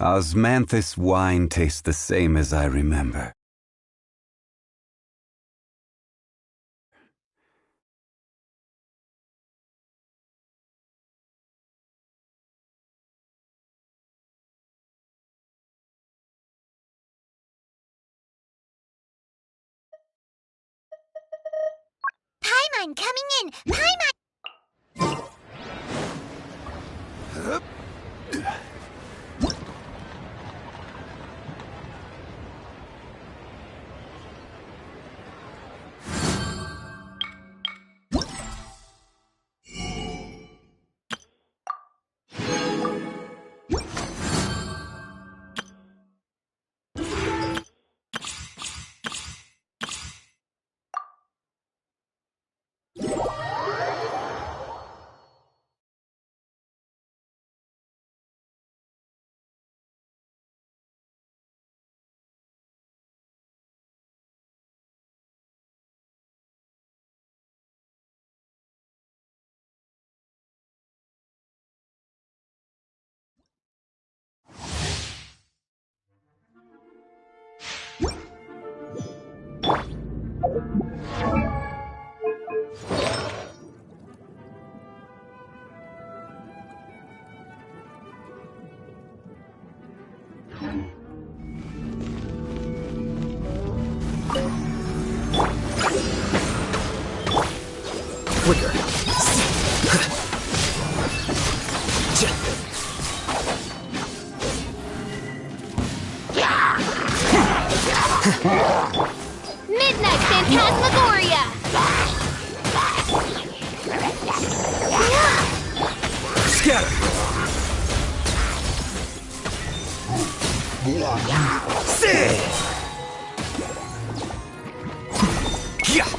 Osmanthus wine tastes the same as I remember. Paimon coming in! Paimon! Quicker. Midnight Phantasmagoria! Scatter. Say. Yeah.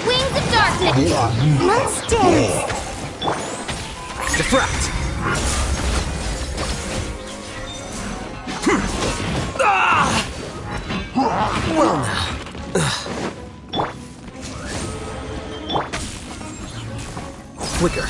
Wings of Darkness! Monsters! Defract. Ah! Well now. Quicker.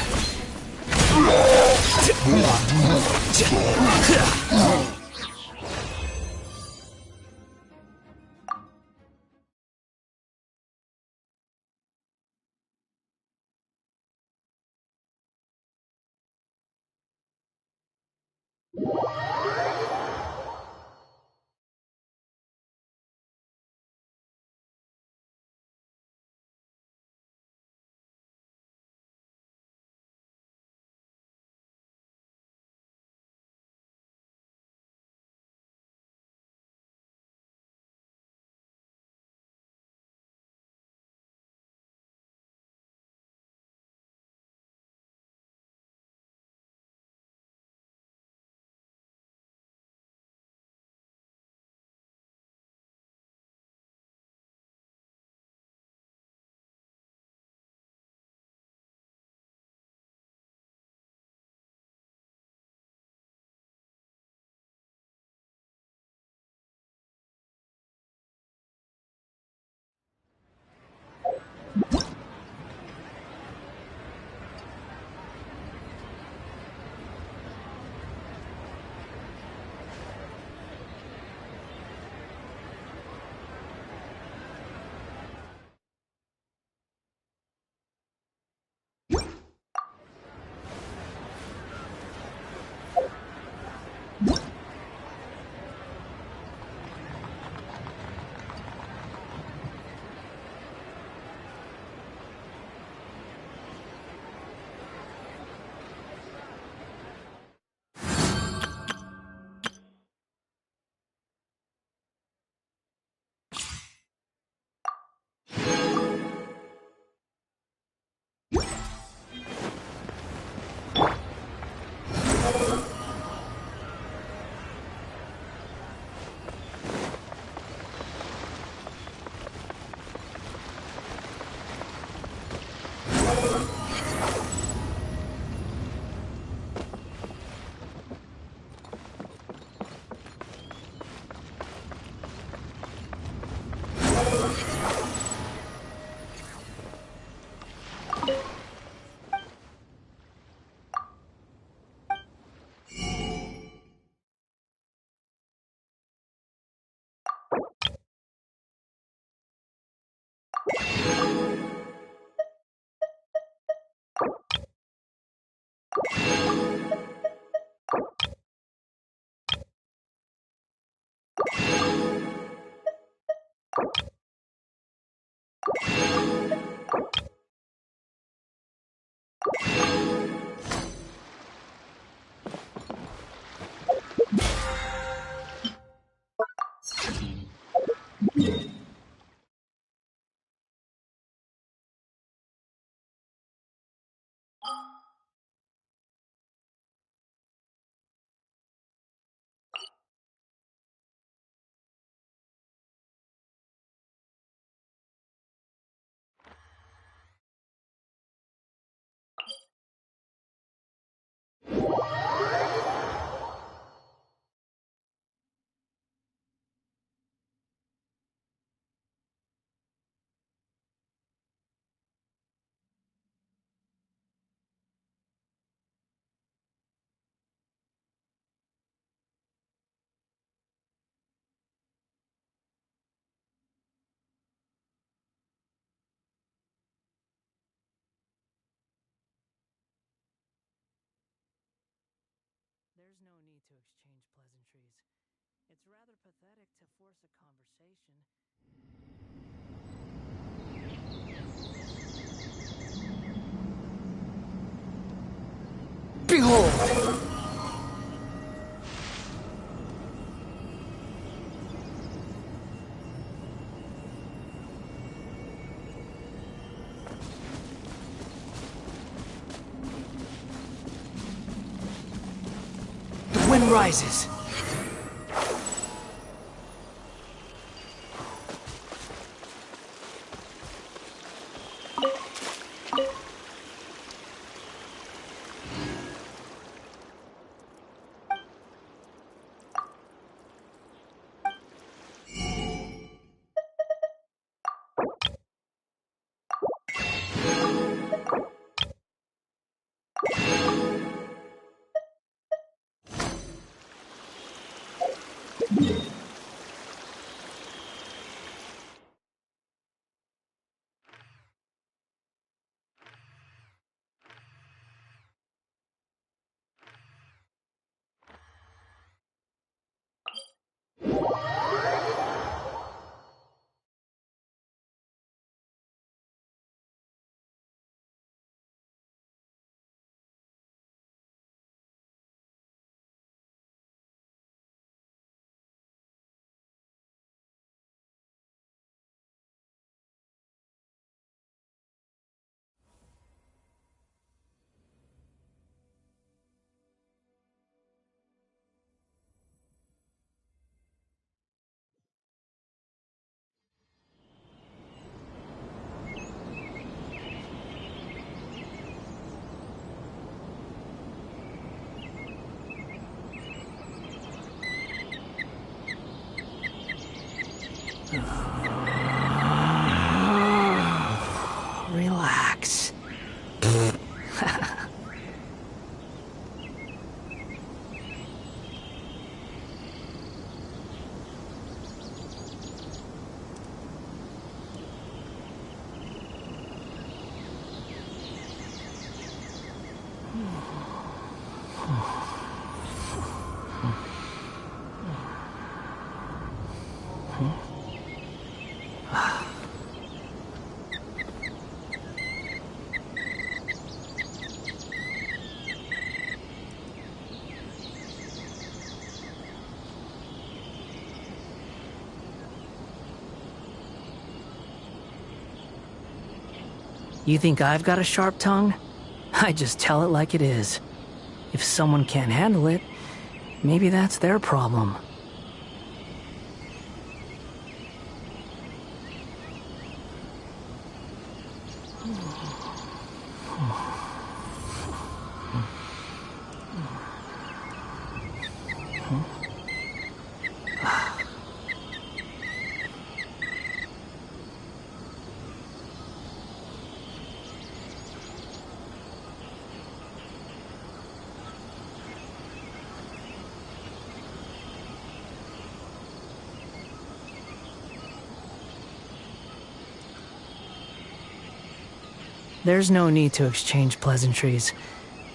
There's no need to exchange pleasantries. It's rather pathetic to force a conversation. Behold! The wind rises. Relax. You think I've got a sharp tongue? I just tell it like it is. If someone can't handle it, maybe that's their problem. There's no need to exchange pleasantries.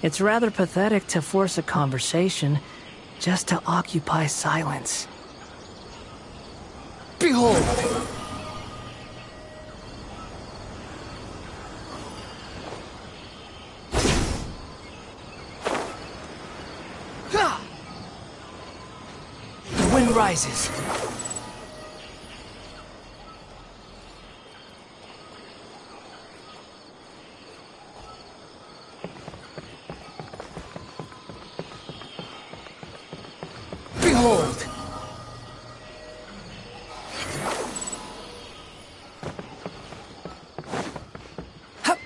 It's rather pathetic to force a conversation just to occupy silence. Behold! The wind rises. Behold! Hup.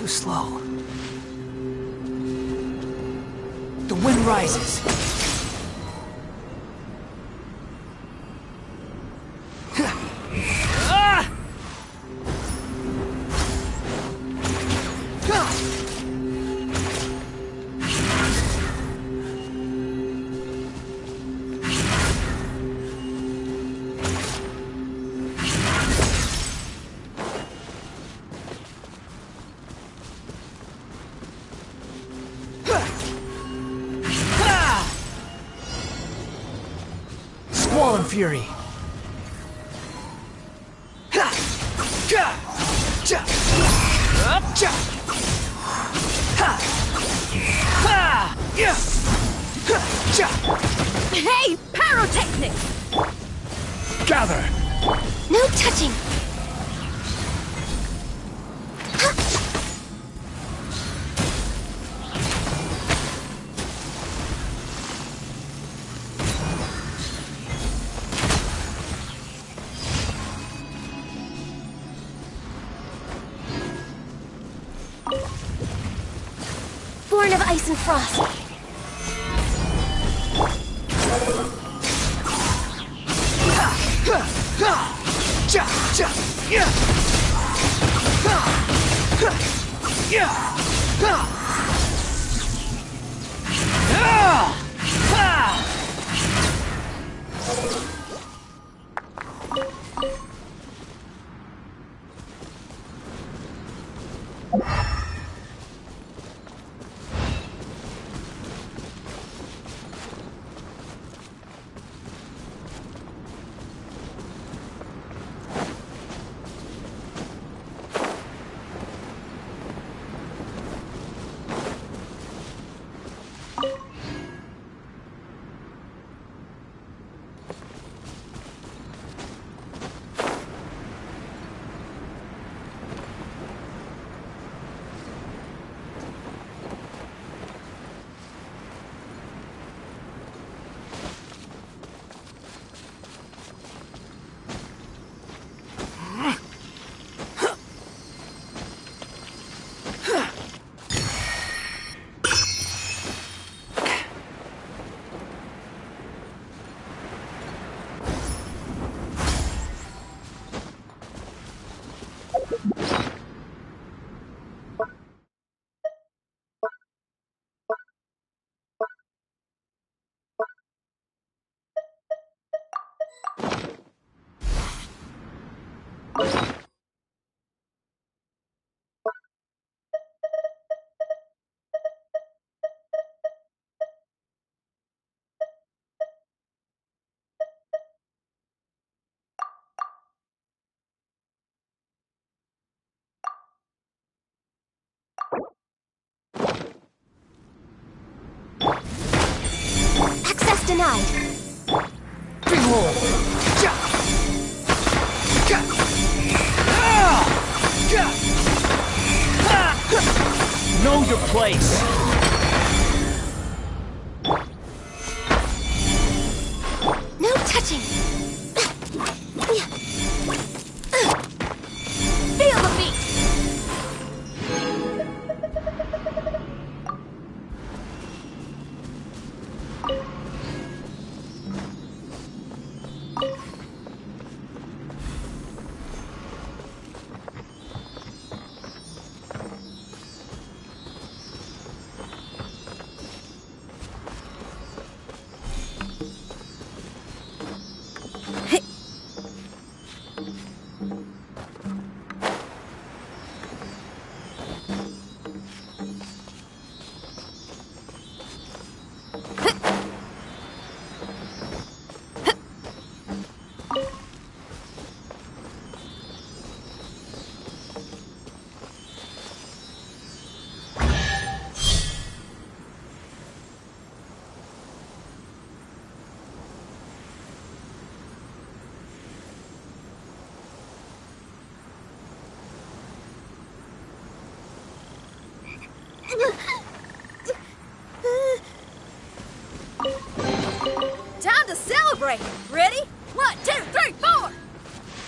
too slow. The wind rises. Squall and fury. Hey, pyrotechnic! Gather. No touching! Born of ice and frost. Access denied. Behold! Know your place. No touching! Feel the beat! Time to celebrate! Ready? 1, 2, 3, 4!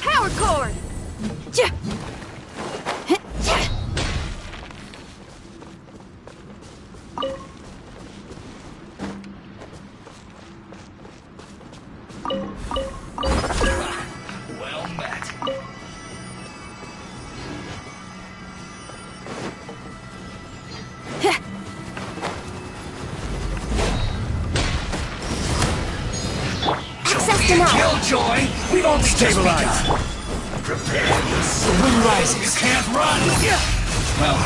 Power chord! Just enough. Killjoy! We've only stabilized! Prepare yourself! The wind rises! You can't run! Well...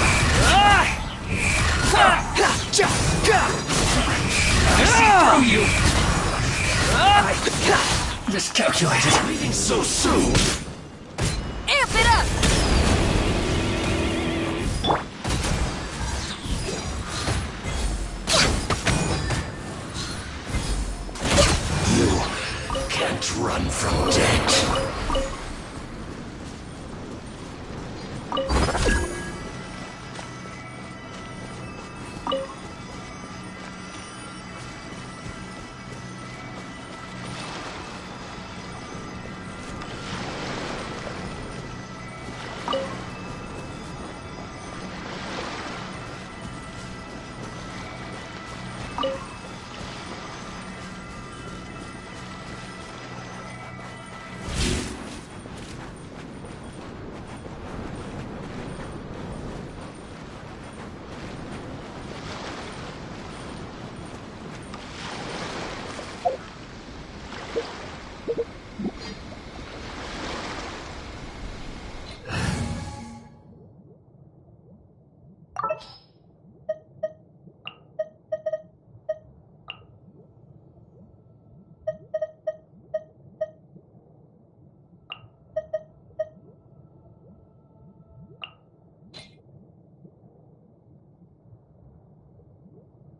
I see through you! I miscalculated. Leaving so soon! Amp it up! You can't run from death.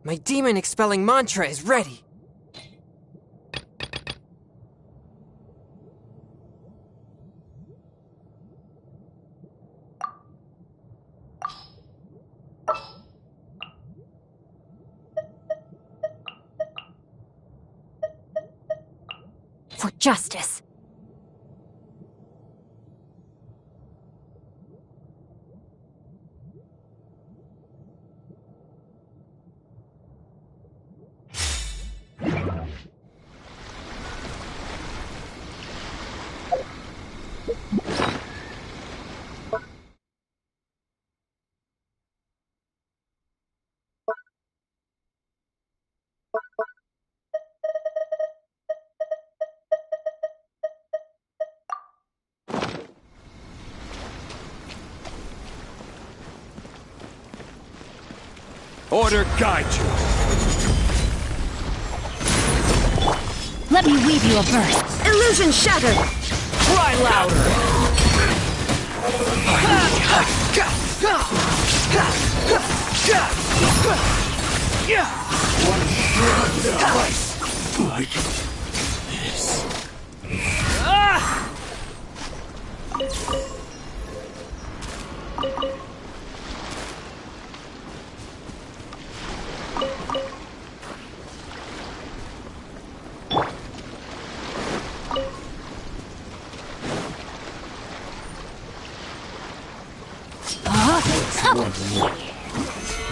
My demon-expelling mantra is ready! For justice. Order guide you! Let me weave you a verse. Illusion shattered! Cry louder! One slice like this.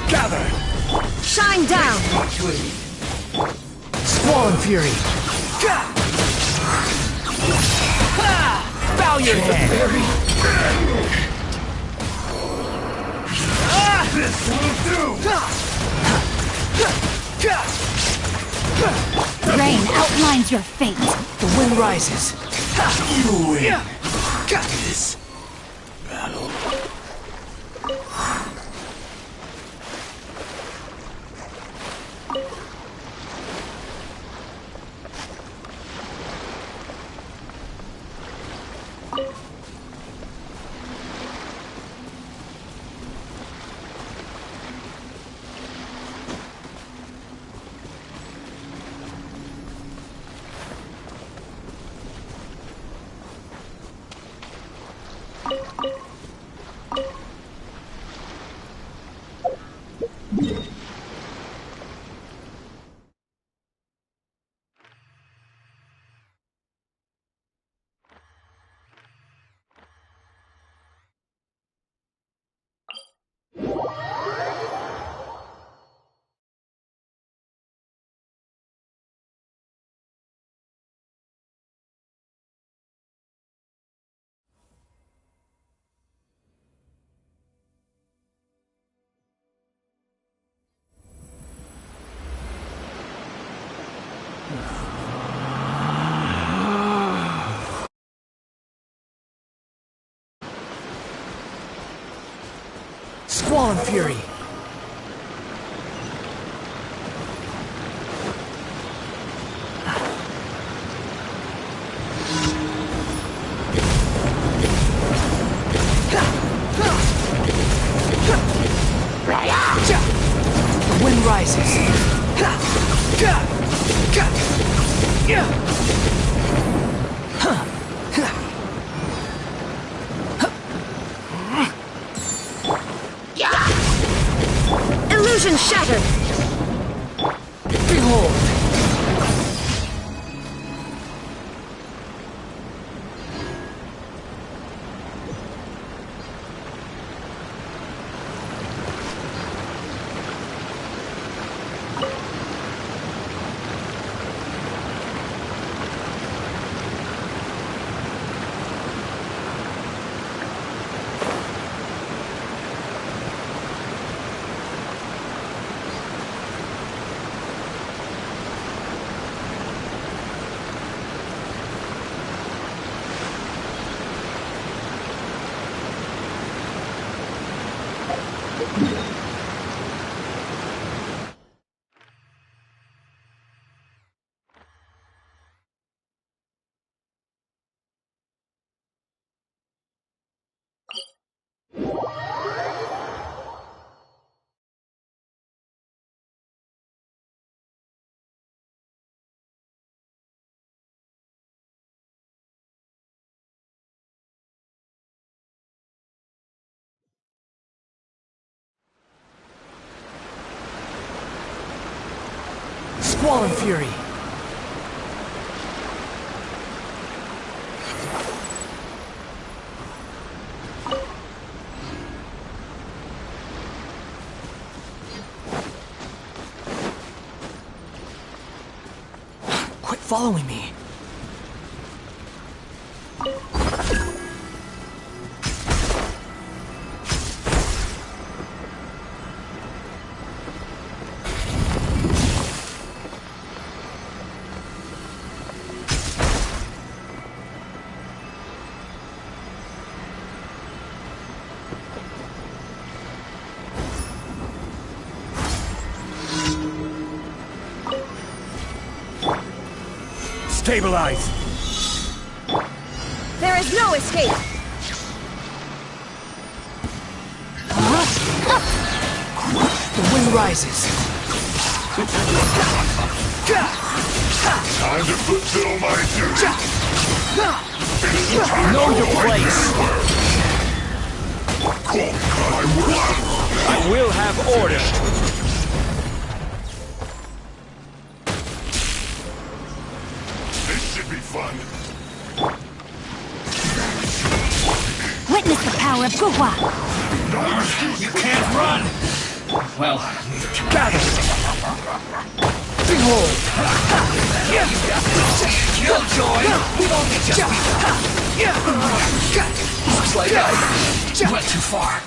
Gather! Shine down! Squall and Fury! Bow your head! This will do! Rain outlines your fate. The wind rises. You win. This battle. Squall and Fury. The wind rises. Illusion shattered! Behold! Squall and Fury. Quit following me. Stabilize! There is no escape! The wind rises. Time to fulfill my duty. Know your place! I will have order! This should be fun. Witness the power of Guhua! You can't run! Well, gather! Behold! Killjoy! We've only just begun! Looks like I went too far.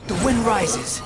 The wind rises.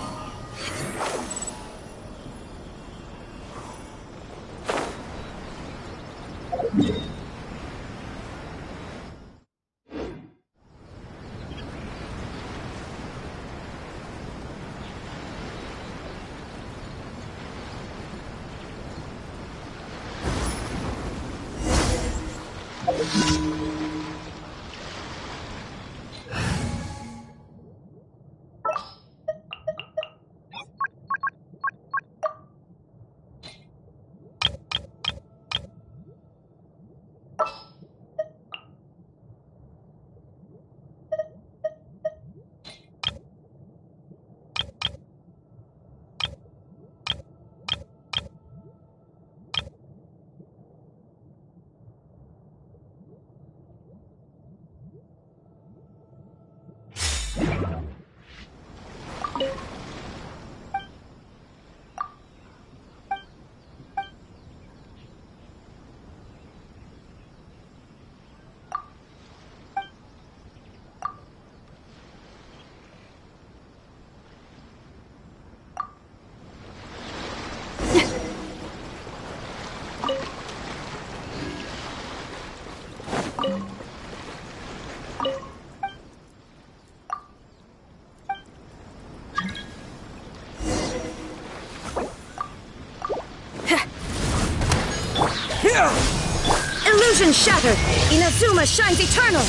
Illusion shattered! Inazuma shines eternal!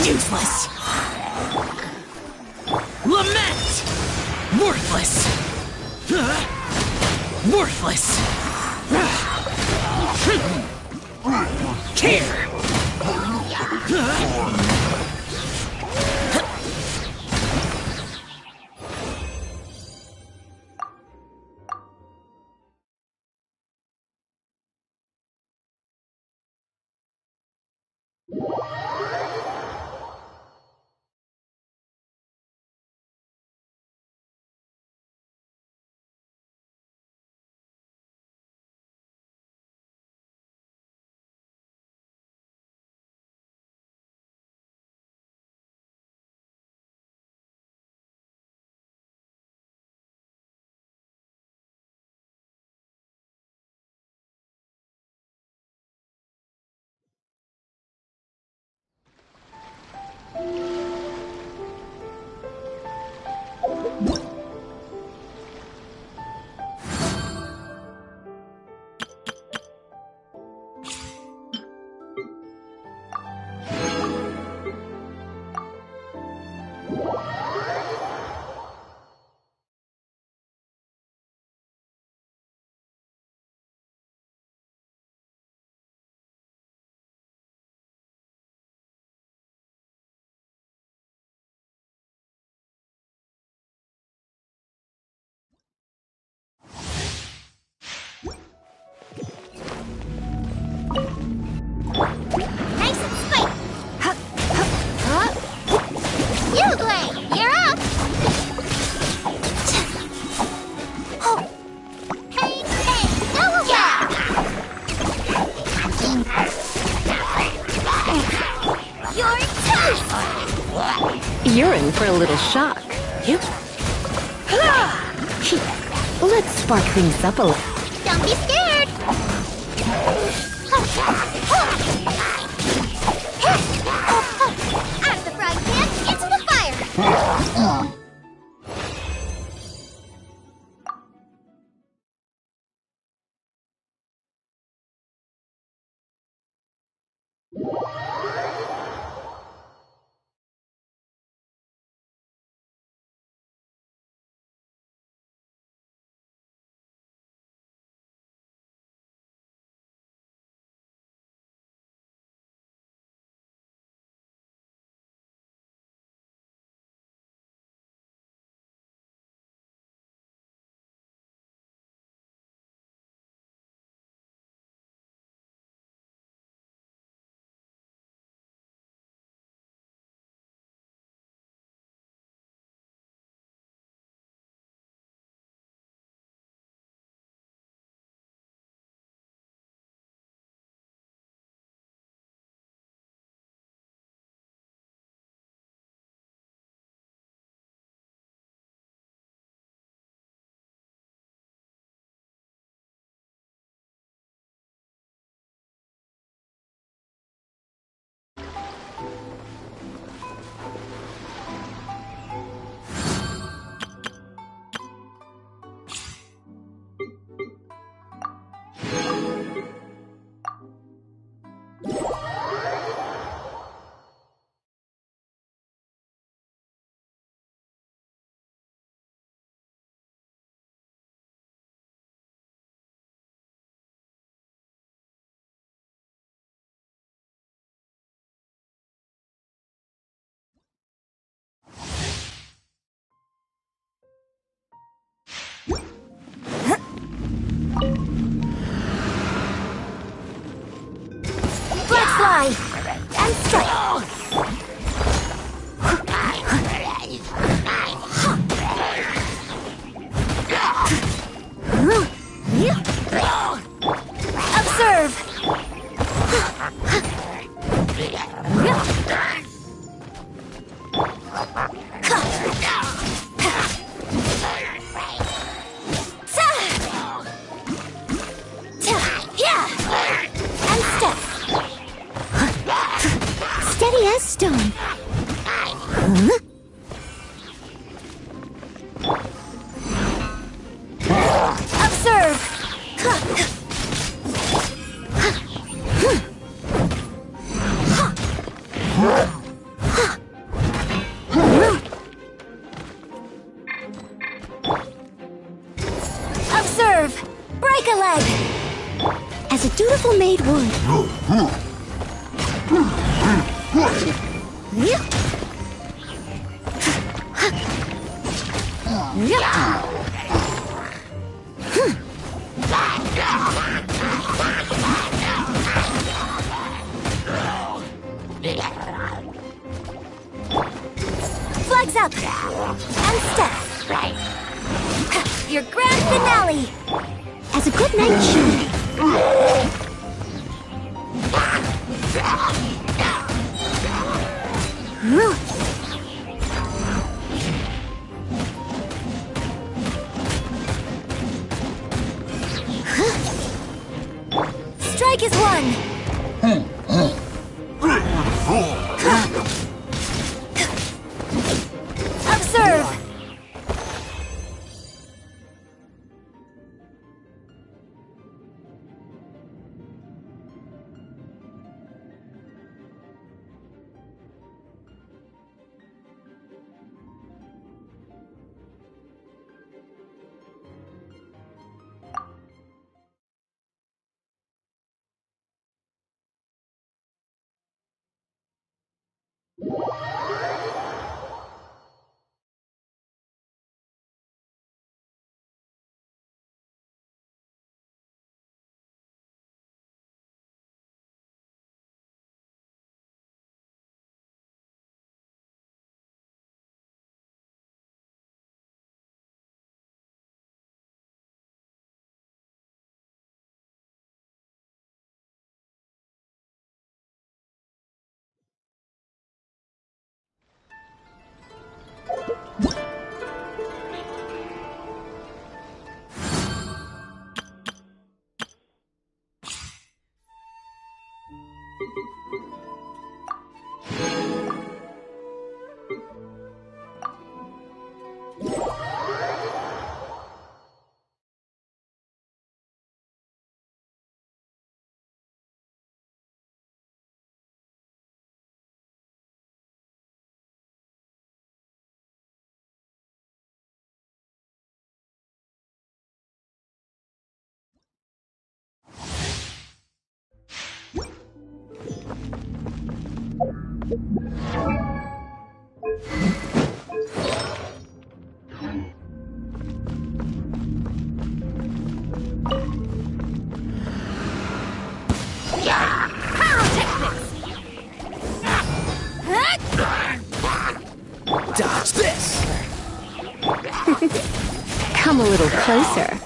Useless. Lament! Worthless! Worthless! Care! Nice and spike! You play! You're up! Oh. Hey, hey! Double yeah. You're toast! You're in for a little shock. You? Let's spark things up a little. Don't be scared! Out of the frying pan, into the fire! Let's fly! And strike! Observe! And step! Steady as stone. Observe! Observe! Break a leg! As a dutiful maid would. Flags up! And step! Your grand finale! As a good knight should. Strike is one! Observe! Dodge this! Come a little closer.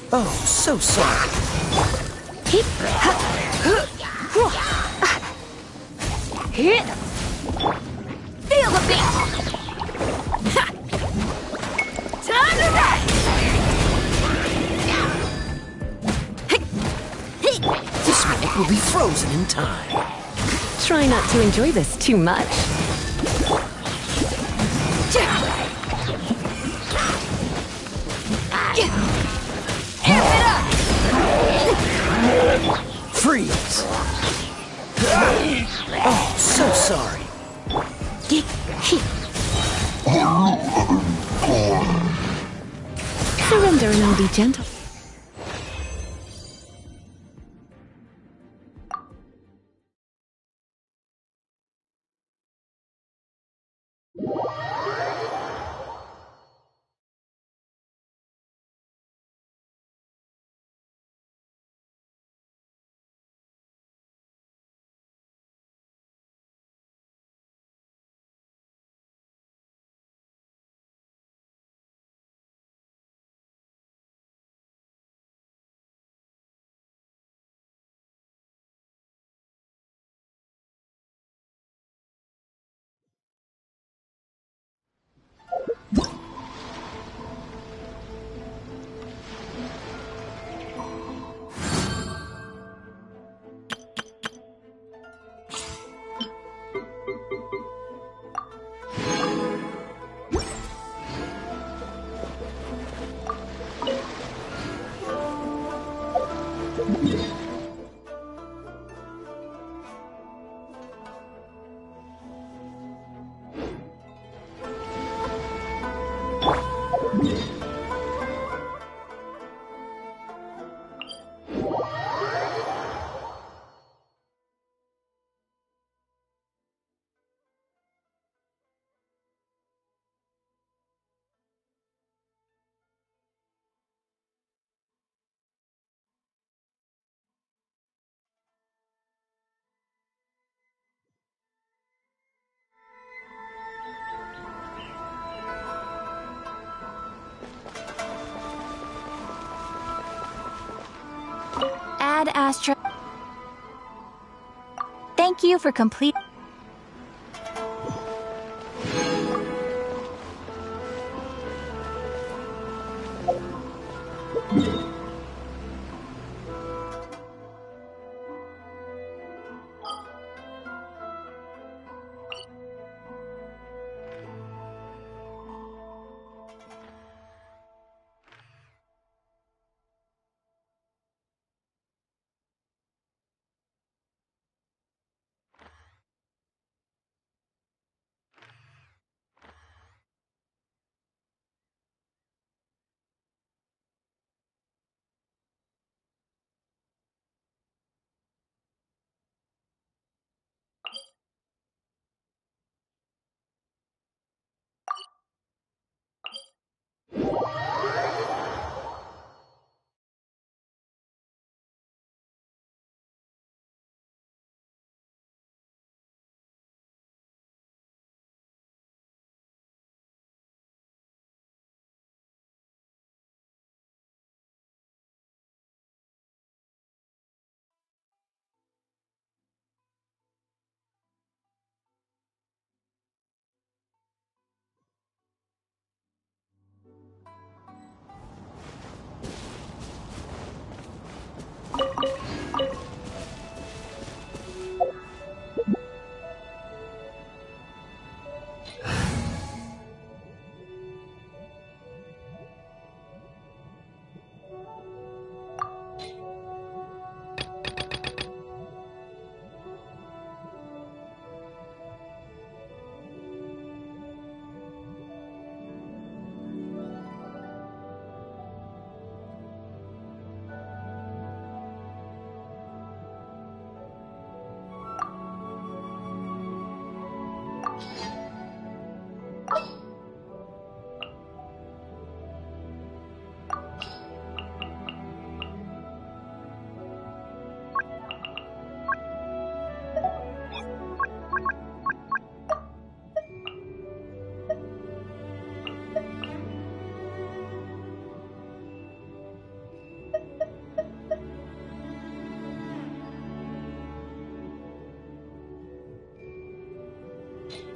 Oh, so sorry. Feel the beat! Time to rest! This milk will be frozen in time. Try not to enjoy this too much. Amp it up! Freeze! Oh, so sorry. Surrender and I'll be gentle. Add Astra. Thank you for complete.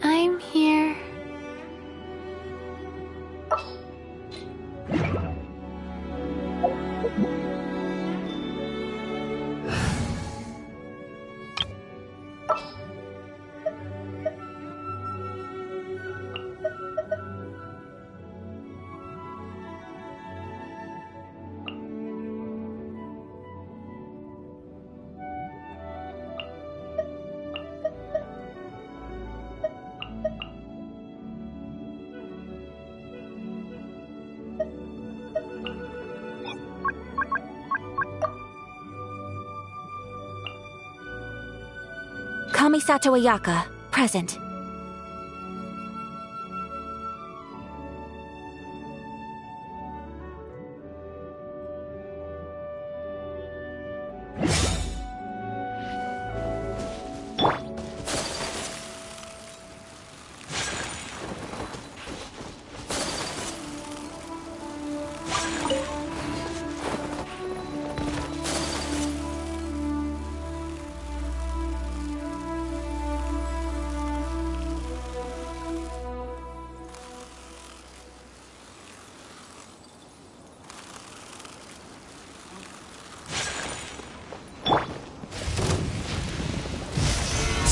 I'm here. Kamisato Ayaka, present.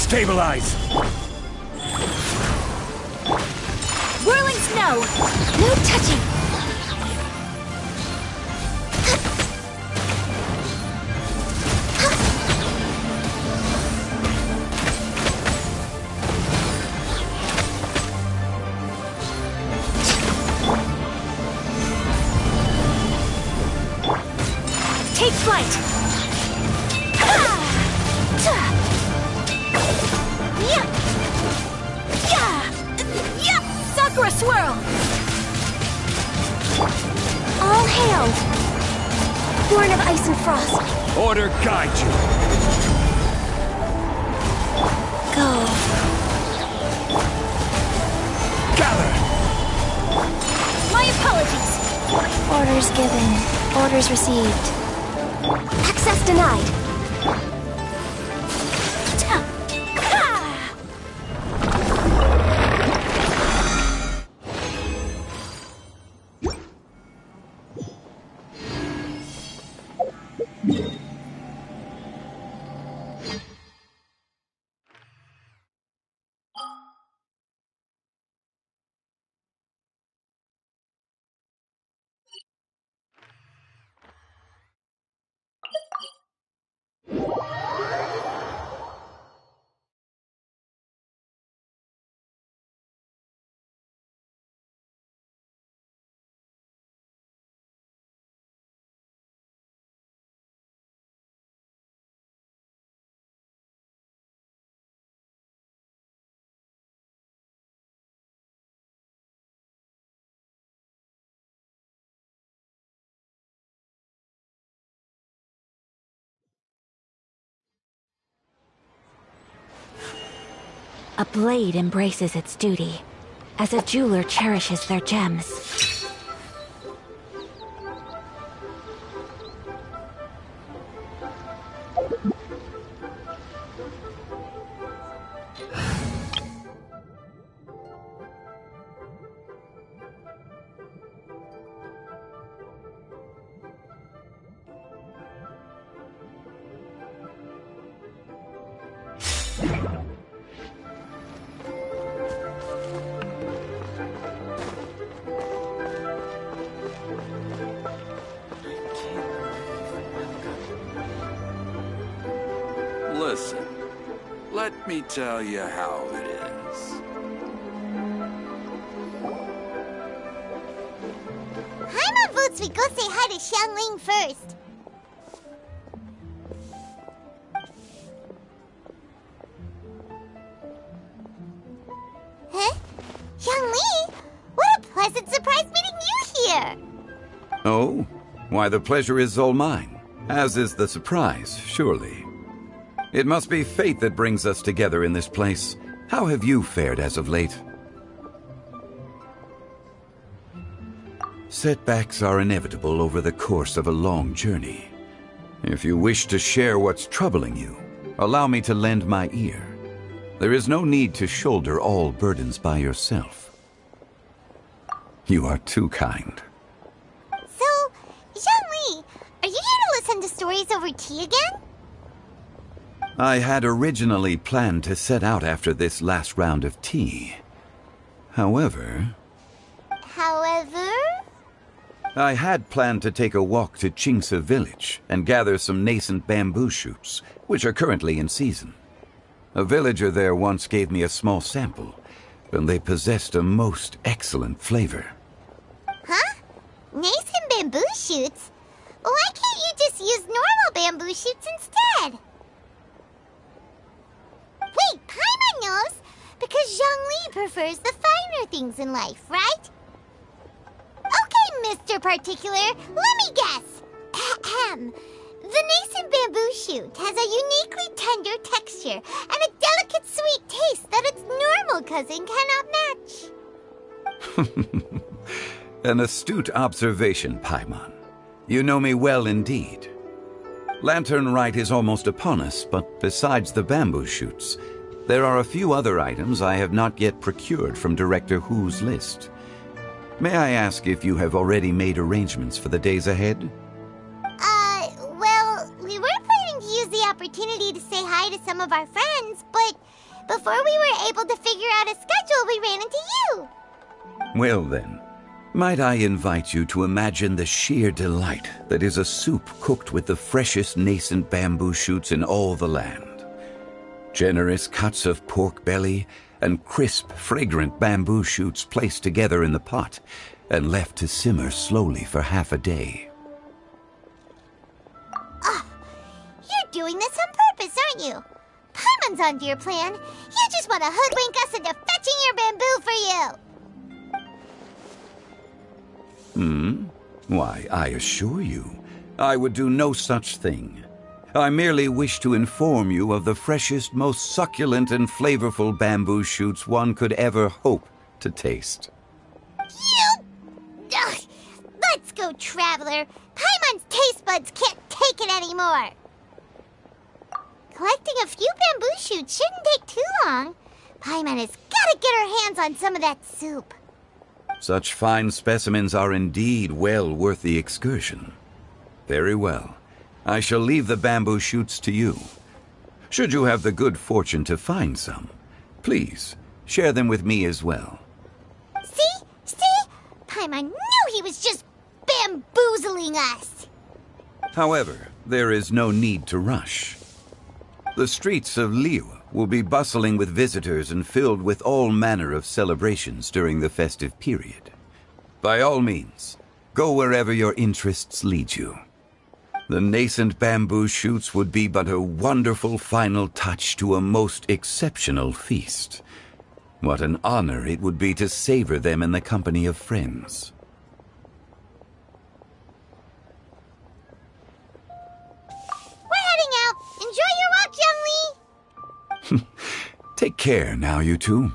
Stabilize! Whirling snow! No touching! Take flight! Sakura swirl! All hail! Born of ice and frost. Order guide you! Go. Gather! My apologies! Orders given. Orders received. Access denied. A blade embraces its duty, as a jeweler cherishes their gems. Listen, let me tell you how it is. Paimon votes we go say hi to Xiangling first. Huh? Xiangling? What a pleasant surprise meeting you here! Oh? Why, the pleasure is all mine. As is the surprise, surely. It must be fate that brings us together in this place. How have you fared as of late? Setbacks are inevitable over the course of a long journey. If you wish to share what's troubling you, allow me to lend my ear. There is no need to shoulder all burdens by yourself. You are too kind. So, Zhongli, are you here to listen to stories over tea again? I had originally planned to set out after this last round of tea. However, I had planned to take a walk to Chingsa village and gather some nascent bamboo shoots, which are currently in season. A villager there once gave me a small sample, and they possessed a most excellent flavor. Huh? Nascent bamboo shoots? Why can't you just use normal bamboo shoots instead? Wait, Paimon knows! Because Zhongli prefers the finer things in life, right? Okay, Mr. Particular, let me guess. Ahem. The nascent bamboo shoot has a uniquely tender texture and a delicate sweet taste that its normal cousin cannot match. An astute observation, Paimon. You know me well indeed. Lantern Rite is almost upon us, but besides the bamboo shoots, there are a few other items I have not yet procured from Director Hu's list. May I ask if you have already made arrangements for the days ahead? Well, we were planning to use the opportunity to say hi to some of our friends, but before we were able to figure out a schedule, we ran into you. Well then, might I invite you to imagine the sheer delight that is a soup cooked with the freshest nascent bamboo shoots in all the land. Generous cuts of pork belly and crisp, fragrant bamboo shoots placed together in the pot and left to simmer slowly for half a day. You're doing this on purpose, aren't you? Paimon's onto your plan. You just want to hoodwink us into fetching your bamboo for you. Why, I assure you, I would do no such thing. I merely wish to inform you of the freshest, most succulent and flavorful bamboo shoots one could ever hope to taste. Ugh. Let's go, Traveler. Paimon's taste buds can't take it anymore. Collecting a few bamboo shoots shouldn't take too long. Paimon has got to get her hands on some of that soup. Such fine specimens are indeed well worth the excursion. Very well. I shall leave the bamboo shoots to you. Should you have the good fortune to find some, please share them with me as well. See? Paimon knew he was just bamboozling us. However, there is no need to rush. The streets of Liyue will be bustling with visitors and filled with all manner of celebrations during the festive period. By all means, go wherever your interests lead you. The nascent bamboo shoots would be but a wonderful final touch to a most exceptional feast. What an honor it would be to savor them in the company of friends. We're heading out. Enjoy your walk, Zhongli. Take care now, you two.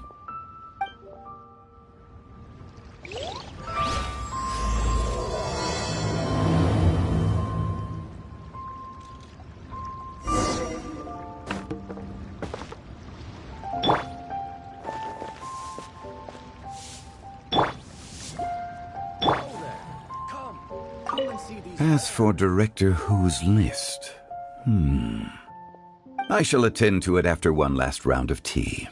As for Director Hu's list, I shall attend to it after one last round of tea.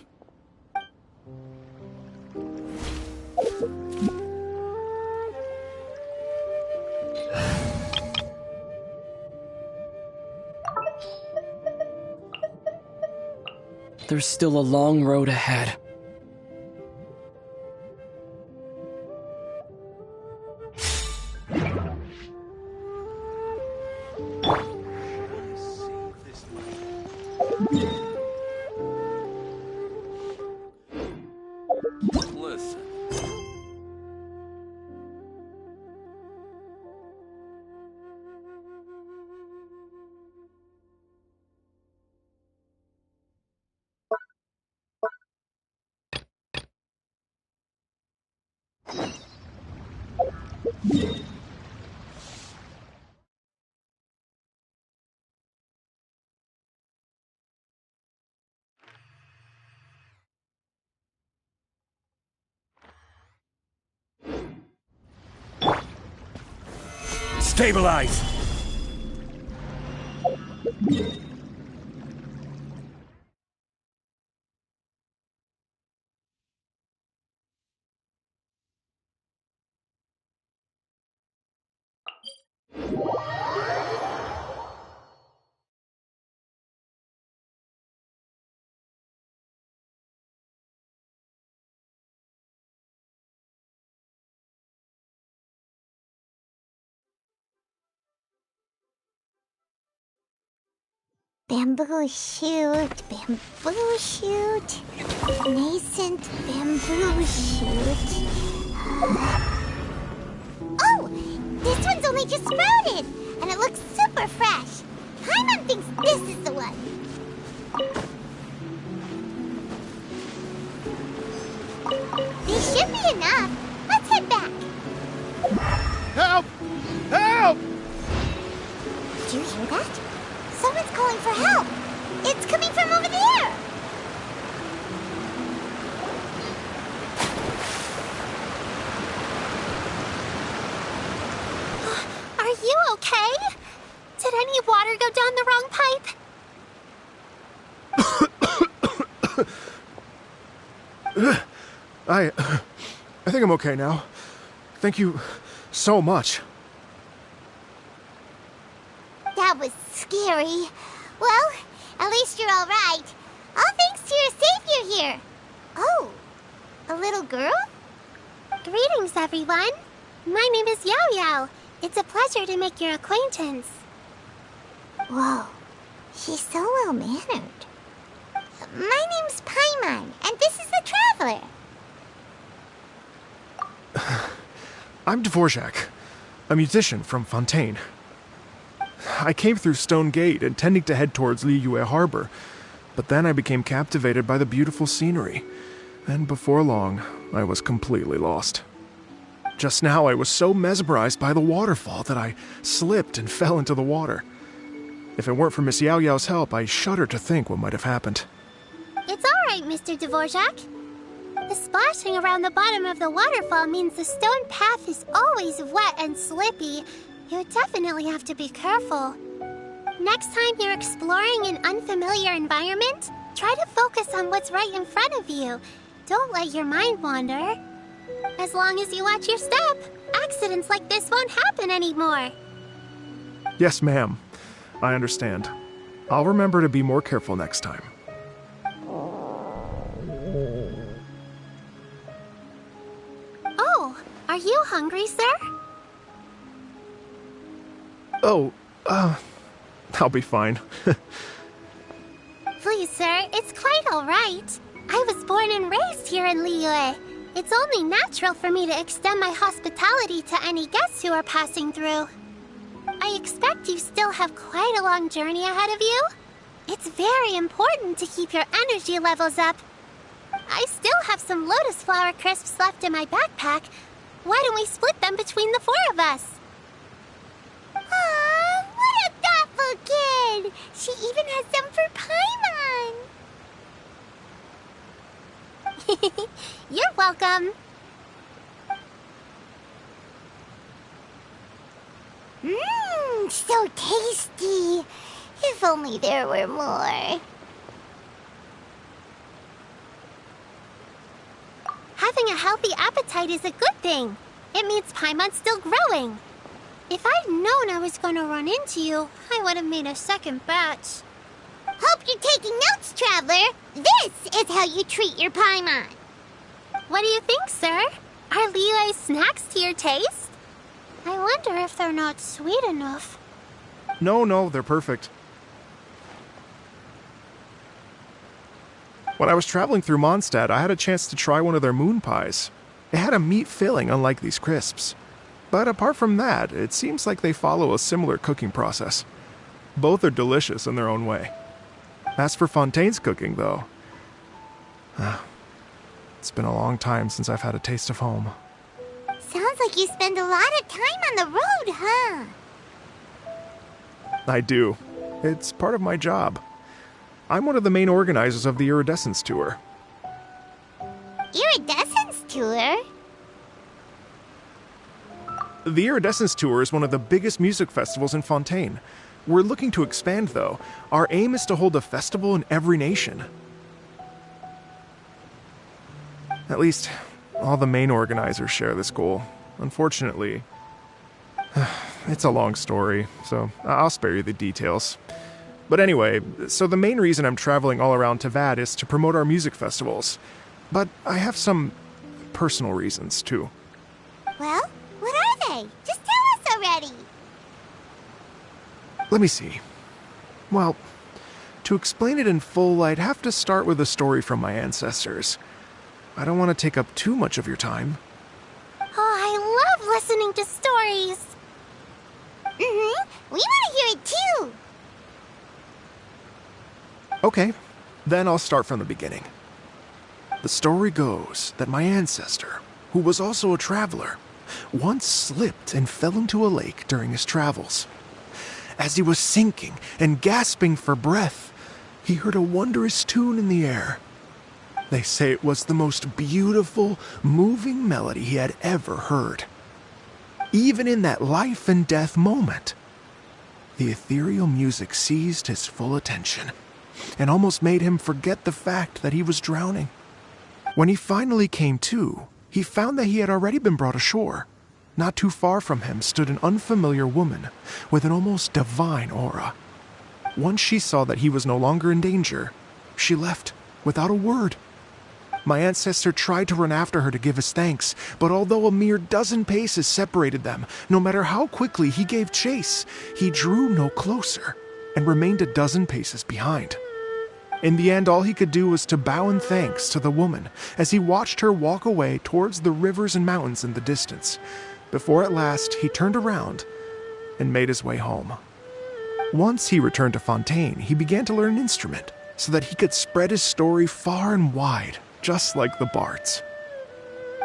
There's still a long road ahead. Stabilize! Bamboo shoot, bamboo shoot, nascent bamboo shoot. Oh, this one's only just sprouted, and it looks super fresh. Paimon thinks this is the one. These should be enough. Let's head back. Help! Help! Did you hear that? Someone's calling for help! It's coming from over there! Are you okay? Did any water go down the wrong pipe? I think I'm okay now. Thank you so much. That was scary. Well, at least you're all right. All thanks to your savior here. Oh, a little girl? Greetings, everyone. My name is Yao Yao. It's a pleasure to make your acquaintance. Whoa, she's so well-mannered. My name's Paimon, and this is the Traveler. I'm Dvorak, a musician from Fontaine. I came through Stone Gate, intending to head towards Liyue Harbor, but then I became captivated by the beautiful scenery, and before long, I was completely lost. Just now, I was so mesmerized by the waterfall that I slipped and fell into the water. If it weren't for Miss Yao Yao's help, I shudder to think what might have happened. It's all right, Mr. Dvorak. The splashing around the bottom of the waterfall means the stone path is always wet and slippy. You definitely have to be careful. Next time you're exploring an unfamiliar environment, try to focus on what's right in front of you. Don't let your mind wander. As long as you watch your step, accidents like this won't happen anymore. Yes, ma'am. I understand. I'll remember to be more careful next time. Oh, are you hungry, sir? Oh, I'll be fine. Please, sir, it's quite all right. I was born and raised here in Liyue. It's only natural for me to extend my hospitality to any guests who are passing through. I expect you still have quite a long journey ahead of you. It's very important to keep your energy levels up. I still have some lotus flower crisps left in my backpack. Why don't we split them between the four of us? Aw, what a thoughtful kid! She even has some for Paimon! You're welcome. Mmm, so tasty. If only there were more. Having a healthy appetite is a good thing. It means Paimon's still growing. If I'd known I was going to run into you, I would have made a second batch. Hope you're taking notes, Traveler. This is how you treat your Paimon. What do you think, sir? Are Liyue's snacks to your taste? I wonder if they're not sweet enough. No, they're perfect. When I was traveling through Mondstadt, I had a chance to try one of their moon pies. It had a meat filling, unlike these crisps. But apart from that, it seems like they follow a similar cooking process. Both are delicious in their own way. As for Fontaine's cooking, though, it's been a long time since I've had a taste of home. Sounds like you spend a lot of time on the road, huh? I do. It's part of my job. I'm one of the main organizers of the Iridescence Tour. Iridescence Tour? The Iridescence Tour is one of the biggest music festivals in Fontaine. We're looking to expand, though. Our aim is to hold a festival in every nation. At least, all the main organizers share this goal. Unfortunately, it's a long story, so I'll spare you the details. But anyway, so the main reason I'm traveling all around Tavad is to promote our music festivals. But I have some personal reasons, too. Well, what are they? Just tell us already. Let me see. Well, to explain it in full, I'd have to start with a story from my ancestors. I don't want to take up too much of your time. Oh, I love listening to stories. We want to hear it too. Okay, then I'll start from the beginning. The story goes that my ancestor, who was also a traveler, once slipped and fell into a lake during his travels. As he was sinking and gasping for breath, he heard a wondrous tune in the air. They say it was the most beautiful, moving melody he had ever heard. Even in that life and death moment, the ethereal music seized his full attention and almost made him forget the fact that he was drowning. When he finally came to, he found that he had already been brought ashore. Not too far from him stood an unfamiliar woman with an almost divine aura. Once she saw that he was no longer in danger, she left without a word. My ancestor tried to run after her to give his thanks, but although a mere dozen paces separated them, no matter how quickly he gave chase, he drew no closer and remained a dozen paces behind. In the end, all he could do was to bow in thanks to the woman as he watched her walk away towards the rivers and mountains in the distance, before at last he turned around and made his way home. Once he returned to Fontaine, he began to learn an instrument so that he could spread his story far and wide, just like the bards.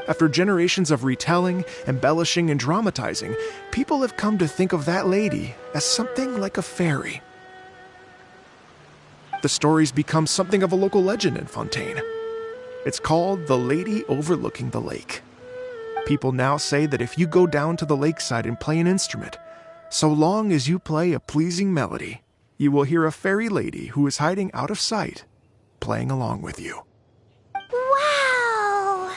After generations of retelling, embellishing, and dramatizing, people have come to think of that lady as something like a fairy. The story's become something of a local legend in Fontaine. It's called The Lady Overlooking the Lake. People now say that if you go down to the lakeside and play an instrument, so long as you play a pleasing melody, you will hear a fairy lady who is hiding out of sight, playing along with you. Wow!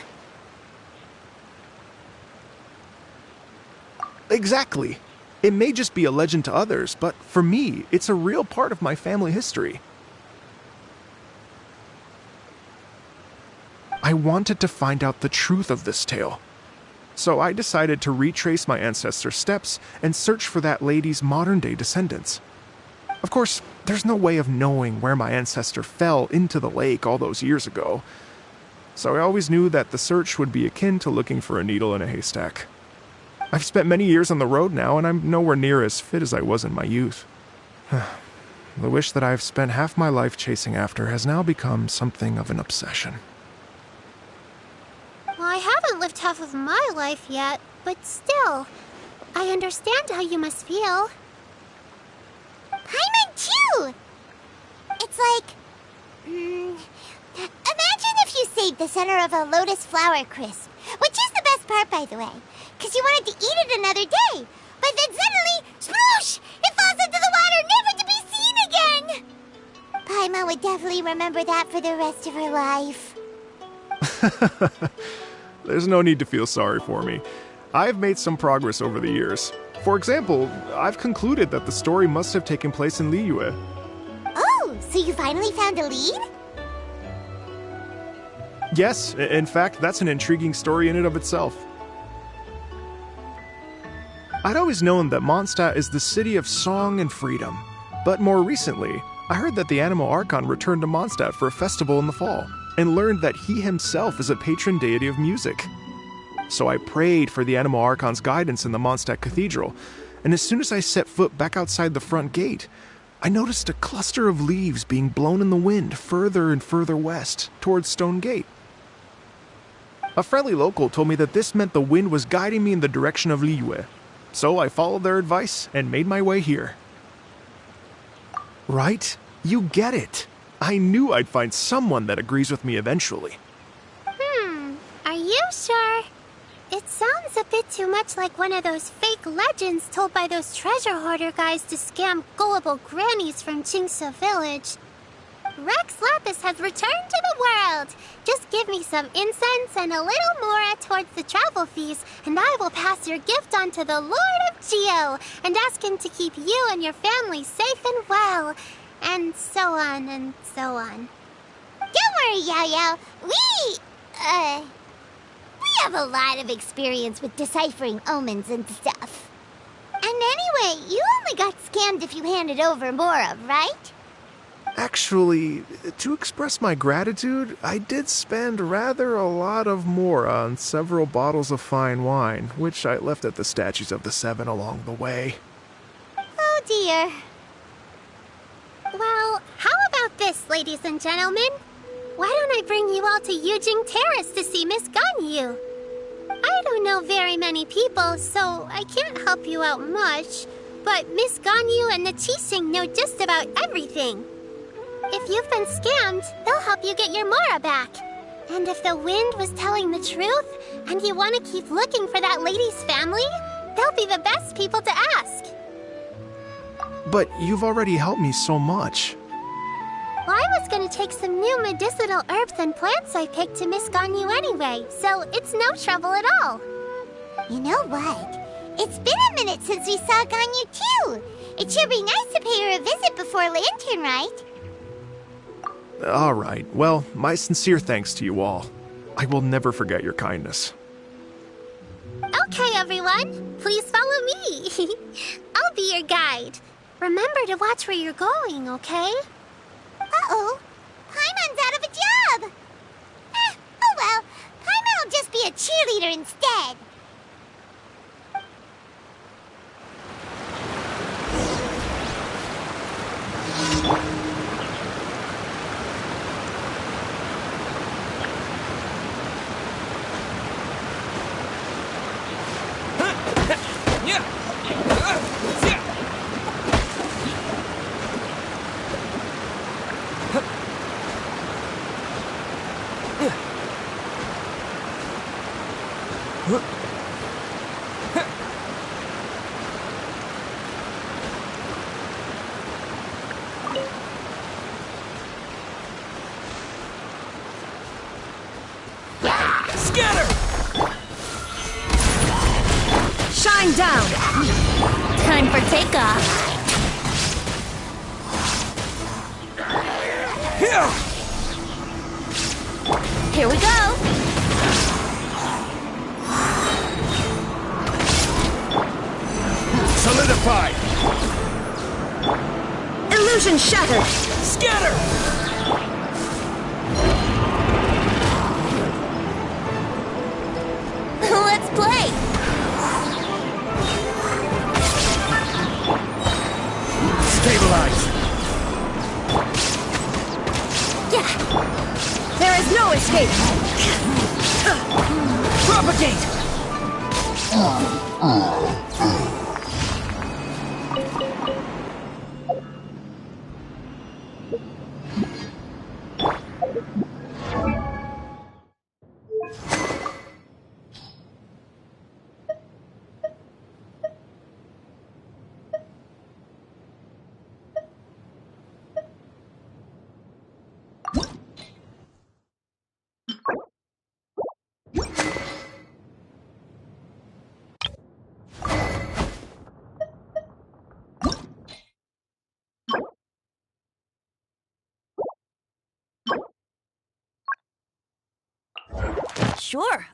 Exactly. It may just be a legend to others, but for me, it's a real part of my family history. I wanted to find out the truth of this tale. So I decided to retrace my ancestors' steps and search for that lady's modern-day descendants. Of course, there's no way of knowing where my ancestor fell into the lake all those years ago, so I always knew that the search would be akin to looking for a needle in a haystack. I've spent many years on the road now, and I'm nowhere near as fit as I was in my youth. The wish that I've spent half my life chasing after has now become something of an obsession. Well, I haven't lived half of my life yet, but still, I understand how you must feel. Paimon too! It's like... imagine if you saved the center of a lotus flower crisp, which is the best part, by the way, because you wanted to eat it another day, but then suddenly, sploosh! It falls into the water, never to be seen again! Paimon would definitely remember that for the rest of her life. There's no need to feel sorry for me. I've made some progress over the years. For example, I've concluded that the story must have taken place in Liyue. Oh, so you finally found a lead? Yes, in fact, that's an intriguing story in and of itself. I'd always known that Mondstadt is the city of song and freedom, but more recently, I heard that the Animal Archon returned to Mondstadt for a festival in the fall, and learned that he himself is a patron deity of music. So I prayed for the Animal Archon's guidance in the Mondstadt Cathedral, and as soon as I set foot back outside the front gate, I noticed a cluster of leaves being blown in the wind further and further west, towards Stone Gate. A friendly local told me that this meant the wind was guiding me in the direction of Liyue, so I followed their advice and made my way here. Right? You get it. I knew I'd find someone that agrees with me eventually. Are you sure? It sounds a bit too much like one of those fake legends told by those treasure hoarder guys to scam gullible grannies from Jingsa Village. Rex Lapis has returned to the world. Just give me some incense and a little more towards the travel fees, and I will pass your gift on to the Lord of Geo and ask him to keep you and your family safe and well. And so on and so on. Don't worry, Yao Yao. We have a lot of experience with deciphering omens and stuff. And anyway, you only got scammed if you handed over Mora, right? Actually, to express my gratitude, I did spend rather a lot of Mora on several bottles of fine wine, which I left at the Statues of the Seven along the way. Oh dear. Well, how about this, ladies and gentlemen? Why don't I bring you all to Yujing Terrace to see Miss Ganyu? I don't know very many people, so I can't help you out much. But Miss Ganyu and the Qixing know just about everything. If you've been scammed, they'll help you get your Mora back. And if the wind was telling the truth, and you want to keep looking for that lady's family, they'll be the best people to ask. But you've already helped me so much. Well, I was going to take some new medicinal herbs and plants I picked to Miss Ganyu anyway, so it's no trouble at all. You know what? It's been a minute since we saw Ganyu too. It should be nice to pay her a visit before Lantern, right? All right. Well, my sincere thanks to you all. I will never forget your kindness. Okay, everyone. Please follow me. I'll be your guide. Remember to watch where you're going, okay? Uh-oh. Paimon's out of a job. Oh well. Paimon will just be a cheerleader instead. Shine down! Time for takeoff. Here we go. Solidify! Illusion shattered! Scatter! Let's play. Stabilize! Yeah! There is no escape! Propagate! Sure.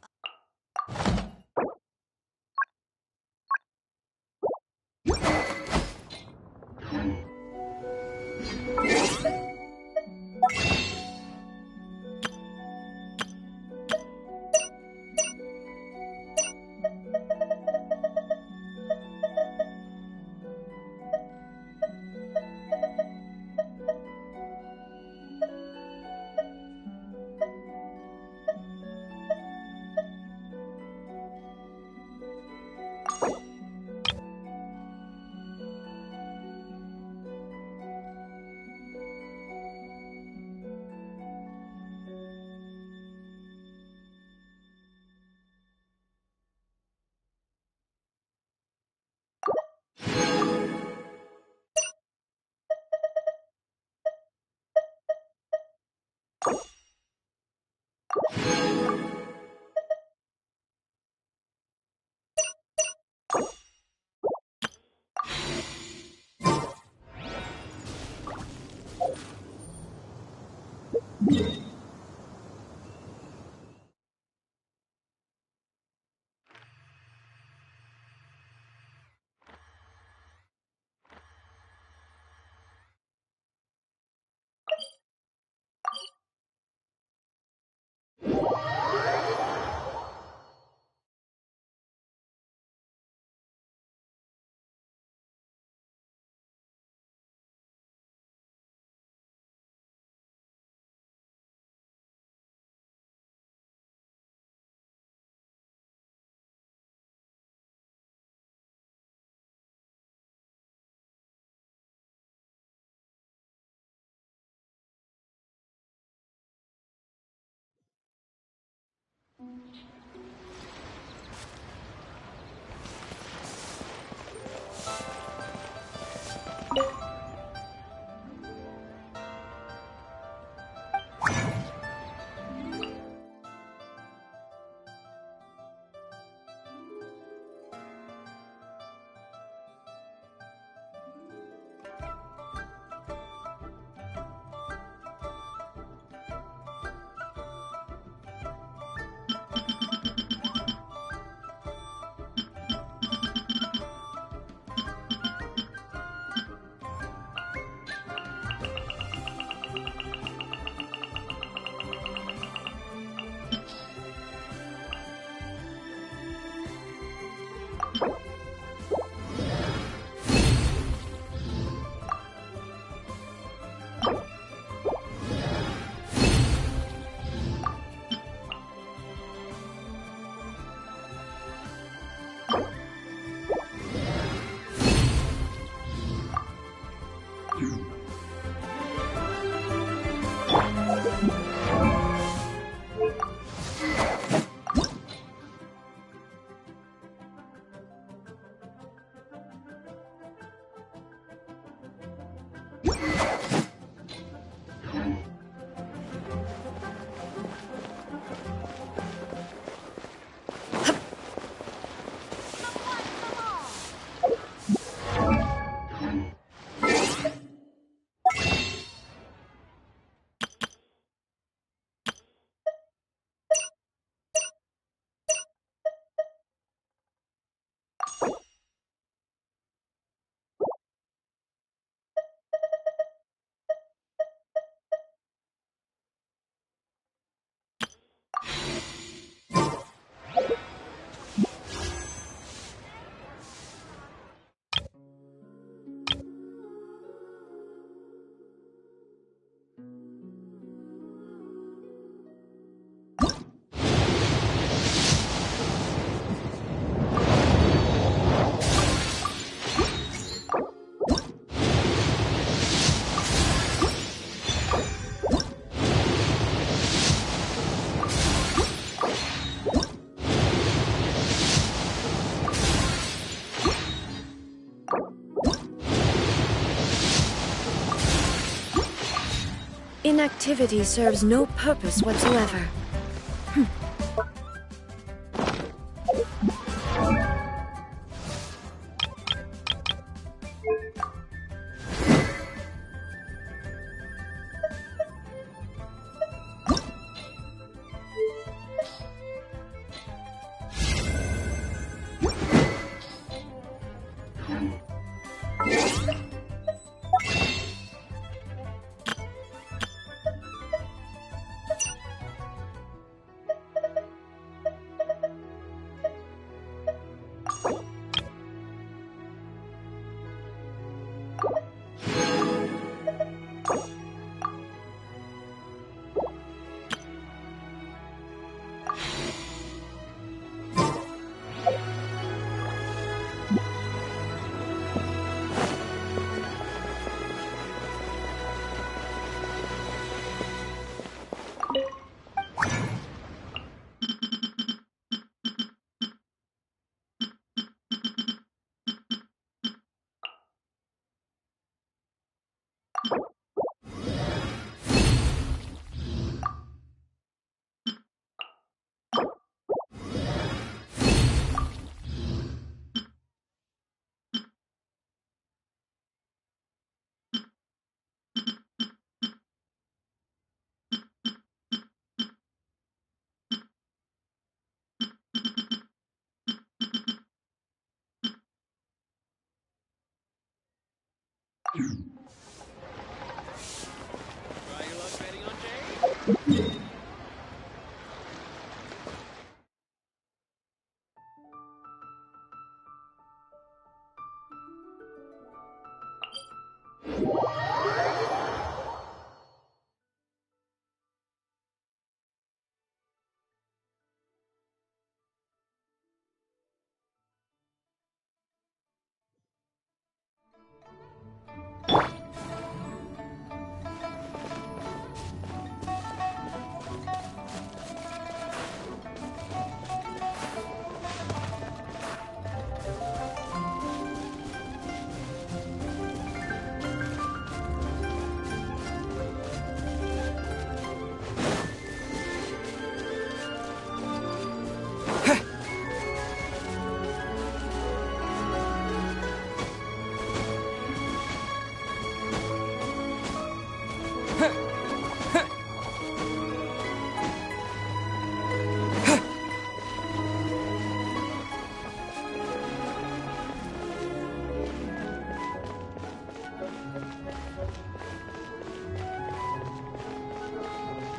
Inactivity serves no purpose whatsoever.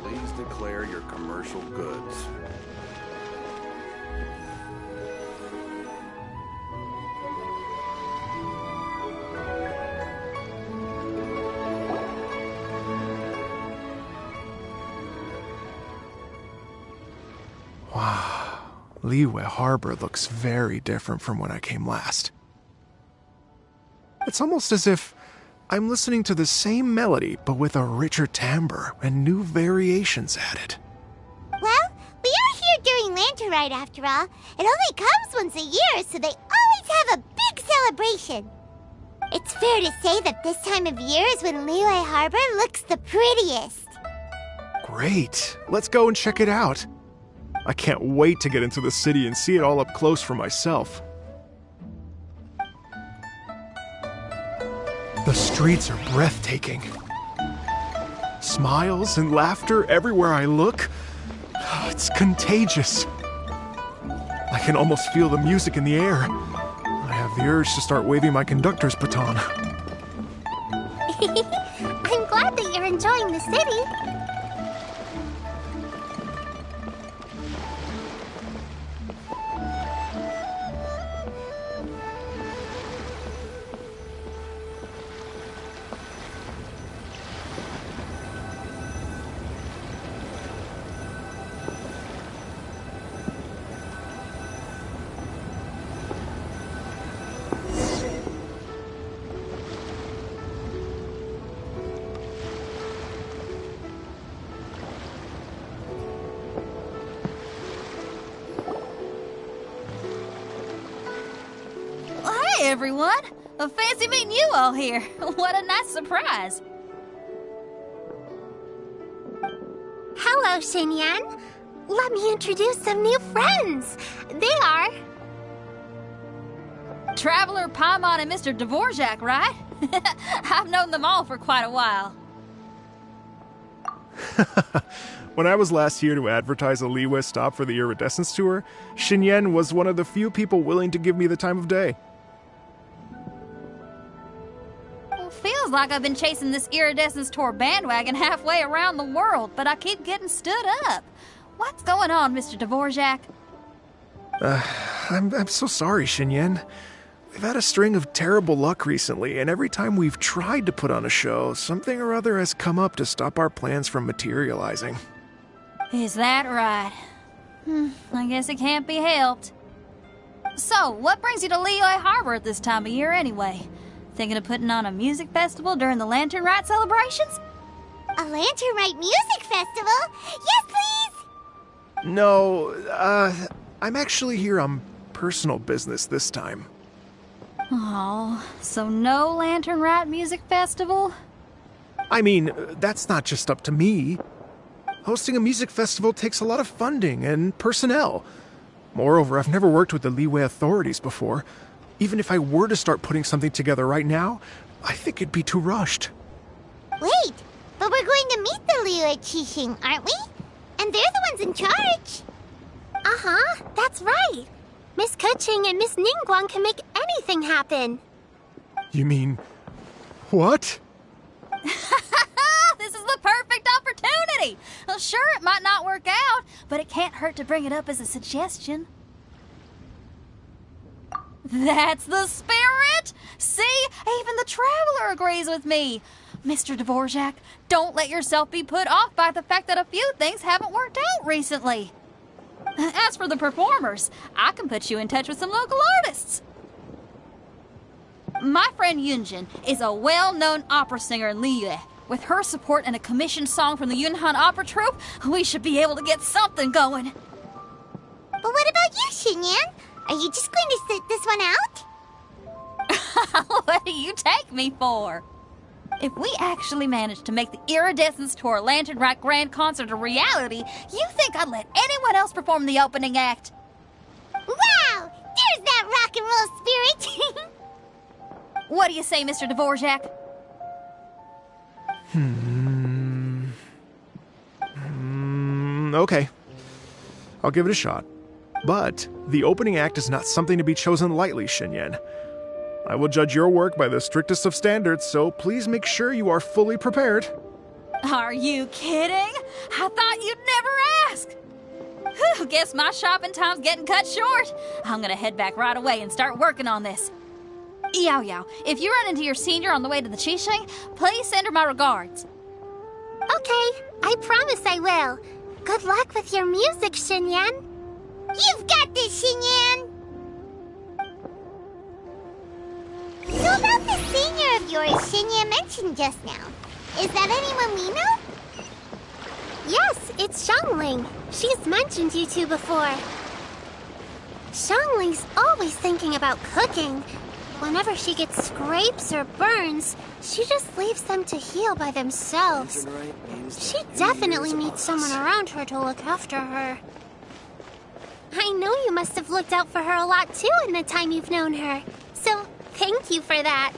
Please declare your commercial goods. Wow, Liyue Harbor looks very different from when I came last. It's almost as if I'm listening to the same melody, but with a richer timbre and new variations added. Well, we are here during Lantern Rite after all. It only comes once a year, so they always have a big celebration. It's fair to say that this time of year is when Liyue Harbor looks the prettiest. Great, let's go and check it out. I can't wait to get into the city and see it all up close for myself. The streets are breathtaking. Smiles and laughter everywhere I look. It's contagious. I can almost feel the music in the air. I have the urge to start waving my conductor's baton. I'm glad that you're enjoying the city. Hey everyone! Fancy meeting you all here. What a nice surprise. Hello, Xinyan. Let me introduce some new friends. They are... Traveler, Paimon, and Mr. Dvorak, right? I've known them all for quite a while. When I was last here to advertise a Liyue stop for the Iridescence Tour, Xinyan was one of the few people willing to give me the time of day. Well, feels like I've been chasing this Iridescence Tour bandwagon halfway around the world, but I keep getting stood up. What's going on, Mr. Dvorak? I'm so sorry, Xinyan. We've had a string of terrible luck recently, and every time we've tried to put on a show, something or other has come up to stop our plans from materializing. Is that right? I guess it can't be helped. So, what brings you to Liyue Harbor at this time of year anyway? Thinking of putting on a music festival during the Lantern Rite celebrations? A Lantern Rite music festival? Yes, please! No, I'm actually here on personal business this time. Oh, so no Lantern Rite music festival? I mean, that's not just up to me. Hosting a music festival takes a lot of funding and personnel. Moreover, I've never worked with the Liyue authorities before. Even if I were to start putting something together right now, I think it'd be too rushed. Wait, but we're going to meet the Liyue Qixing, aren't we? And they're the ones in charge. Uh-huh, that's right. Miss Keqing and Miss Ningguang can make anything happen. You mean... what? This is the perfect opportunity! city. Well, sure, it might not work out, but it can't hurt to bring it up as a suggestion. That's the spirit! See? Even the Traveler agrees with me. Mr. Dvorak, don't let yourself be put off by the fact that a few things haven't worked out recently. As for the performers, I can put you in touch with some local artists. My friend Yunjin is a well-known opera singer in Liyue. With her support and a commissioned song from the Yunhan Opera Troupe, we should be able to get something going. But what about you, Xinyan? Are you just going to sit this one out? What do you take me for? If we actually manage to make the Iridescence Tour Lantern Rock Grand Concert a reality, you think I'd let anyone else perform the opening act? Wow! There's that rock and roll spirit! What do you say, Mr. Dvorak? Okay. I'll give it a shot. But the opening act is not something to be chosen lightly, Xinyan. I will judge your work by the strictest of standards, so please make sure you are fully prepared. Are you kidding? I thought you'd never ask. Whew, guess my shopping time's getting cut short. I'm gonna head back right away and start working on this. Yao Yao, if you run into your senior on the way to the Qixing, please send her my regards. Okay, I promise I will. Good luck with your music, Xinyan. You've got this, Xinyan! So about the senior of yours Xinyan mentioned just now, is that anyone we know? Yes, it's Xiangling. She's mentioned you two before. Xiangling's always thinking about cooking. Whenever she gets scrapes or burns, she just leaves them to heal by themselves. She definitely needs someone around her to look after her. I know you must have looked out for her a lot too in the time you've known her. So, thank you for that.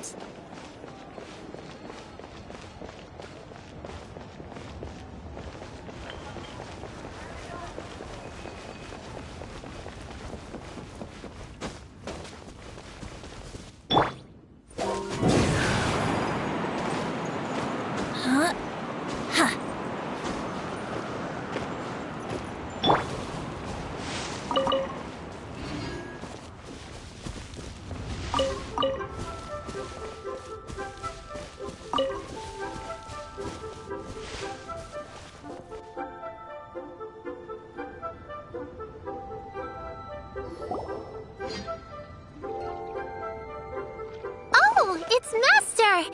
It's Master!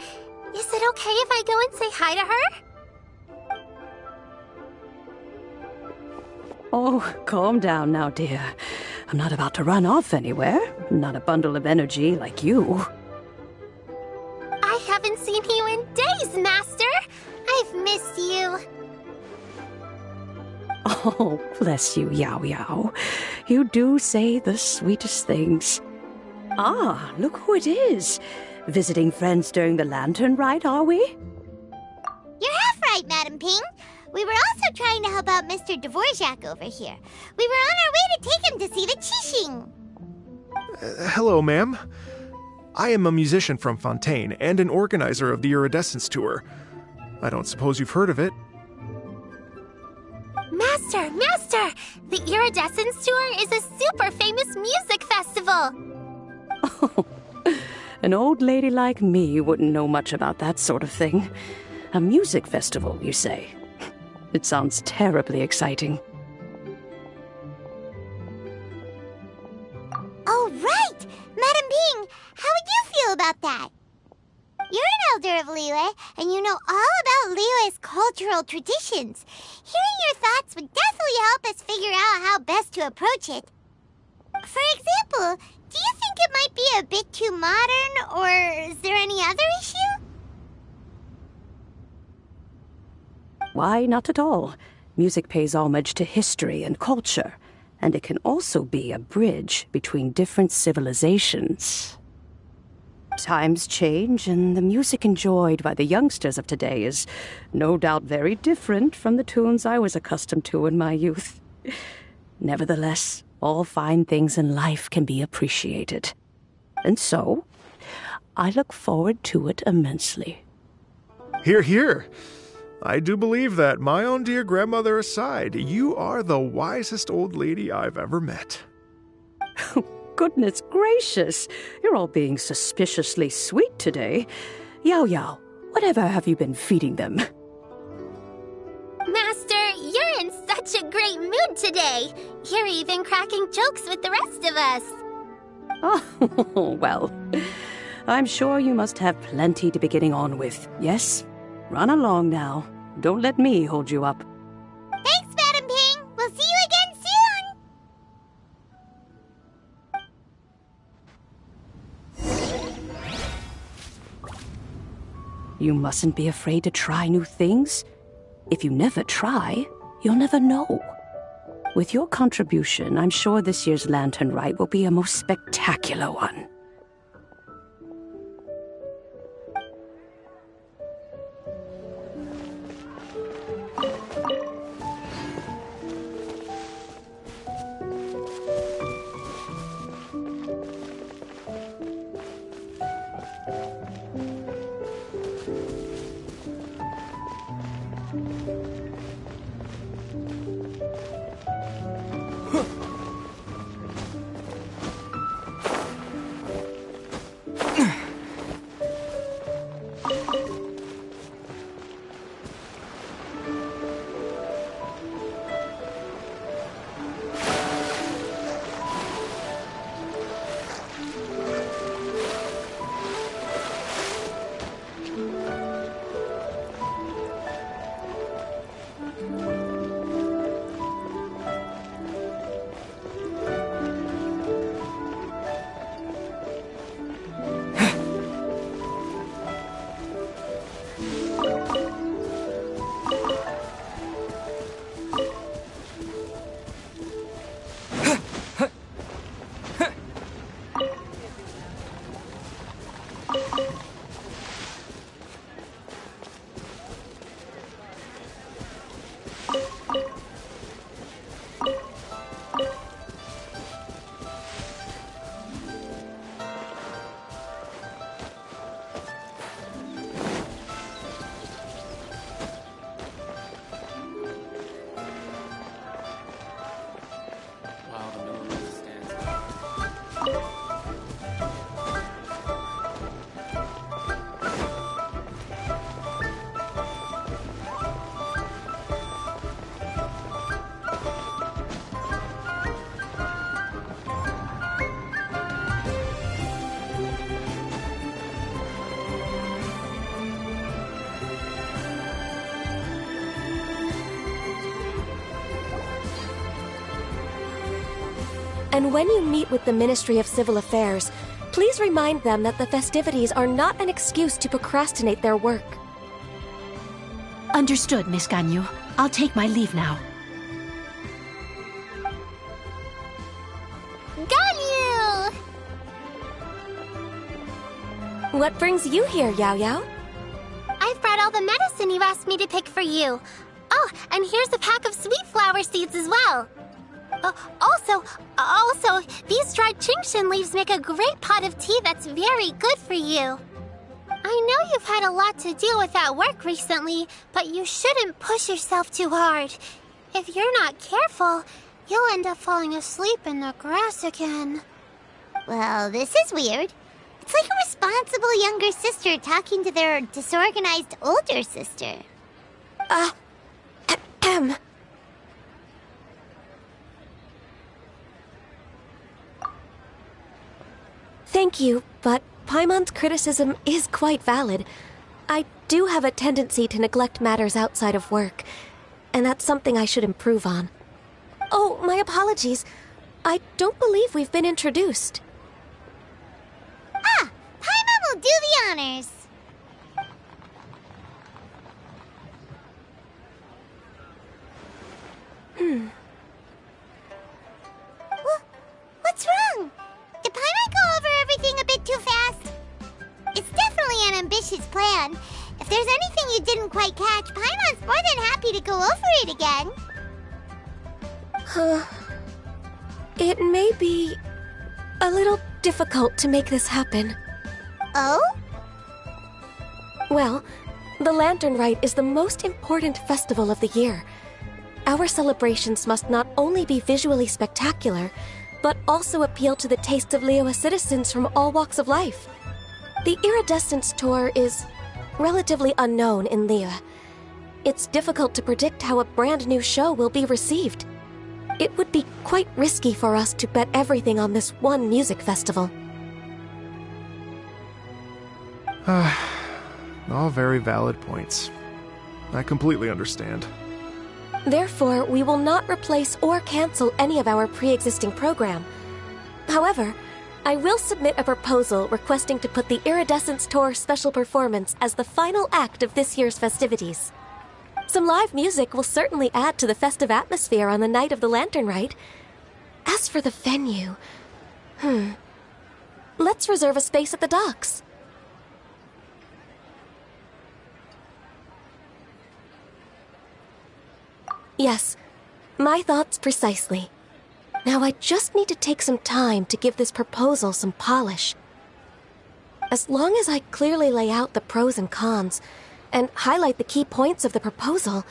Is it okay if I go and say hi to her? Oh, calm down now, dear. I'm not about to run off anywhere. Not a bundle of energy like you. I haven't seen you in days, Master! I've missed you. Oh, bless you, Yao Yao. You do say the sweetest things. Ah, look who it is. Visiting friends during the lantern rite, are we? You're half right, Madam Ping. We were also trying to help out Mr. Dvorak over here. We were on our way to take him to see the Qixing. Hello, ma'am. I am a musician from Fontaine and an organizer of the Iridescence Tour. I don't suppose you've heard of it. Master! Master! The Iridescence Tour is a super famous music festival! Oh, an old lady like me wouldn't know much about that sort of thing. A music festival, you say? It sounds terribly exciting. Oh, right! Madam Ping, how would you feel about that? You're an elder of Liyue, and you know all about Liyue's cultural traditions. Hearing your thoughts would definitely help us figure out how best to approach it. For example, do you think it might be a bit too modern, or is there any other issue? Why, not at all. Music pays homage to history and culture, and it can also be a bridge between different civilizations. Times change, and the music enjoyed by the youngsters of today is no doubt very different from the tunes I was accustomed to in my youth. Nevertheless, all fine things in life can be appreciated. And so, I look forward to it immensely. Hear, hear. I do believe that, my own dear grandmother aside, you are the wisest old lady I've ever met. Goodness gracious, you're all being suspiciously sweet today. Yao Yao, whatever have you been feeding them? Master, you're in such a great mood today. You're even cracking jokes with the rest of us. Oh, well, I'm sure you must have plenty to be getting on with, yes? Run along now. Don't let me hold you up. Thanks, Madam Ping. We'll see you again soon. You mustn't be afraid to try new things. If you never try, you'll never know. With your contribution, I'm sure this year's lantern rite will be a most spectacular one. And when you meet with the Ministry of Civil Affairs, please remind them that the festivities are not an excuse to procrastinate their work. Understood, Miss Ganyu. I'll take my leave now. Ganyu! What brings you here, Yao Yao? I've brought all the medicine you asked me to pick for you. Oh, and here's a pack of sweet flower seeds as well. Also, these dried chingshin leaves make a great pot of tea that's very good for you. I know you've had a lot to deal with at work recently, but you shouldn't push yourself too hard. If you're not careful, you'll end up falling asleep in the grass again. Well, this is weird. It's like a responsible younger sister talking to their disorganized older sister. Thank you, but Paimon's criticism is quite valid. I do have a tendency to neglect matters outside of work, and that's something I should improve on. Oh, my apologies. I don't believe we've been introduced. Ah, Paimon will do the honors. What's wrong? Did Paimon go over everything a bit too fast? It's definitely an ambitious plan. If there's anything you didn't quite catch, Paimon's more than happy to go over it again. It may be a little difficult to make this happen. Oh? Well, The Lantern Rite is the most important festival of the year. Our celebrations must not only be visually spectacular, but also appeal to the tastes of Liyue citizens from all walks of life. The Iridescence Tour is relatively unknown in Liyue. It's difficult to predict how a brand new show will be received. It would be quite risky for us to bet everything on this one music festival. All very valid points. I completely understand. Therefore, we will not replace or cancel any of our pre-existing program. However, I will submit a proposal requesting to put the Iridescence Tour special performance as the final act of this year's festivities. Some live music will certainly add to the festive atmosphere on the night of the Lantern Rite. As for the venue, let's reserve a space at the docks. Yes, my thoughts precisely. Now I just need to take some time to give this proposal some polish. As long as I clearly lay out the pros and cons, and highlight the key points of the proposal,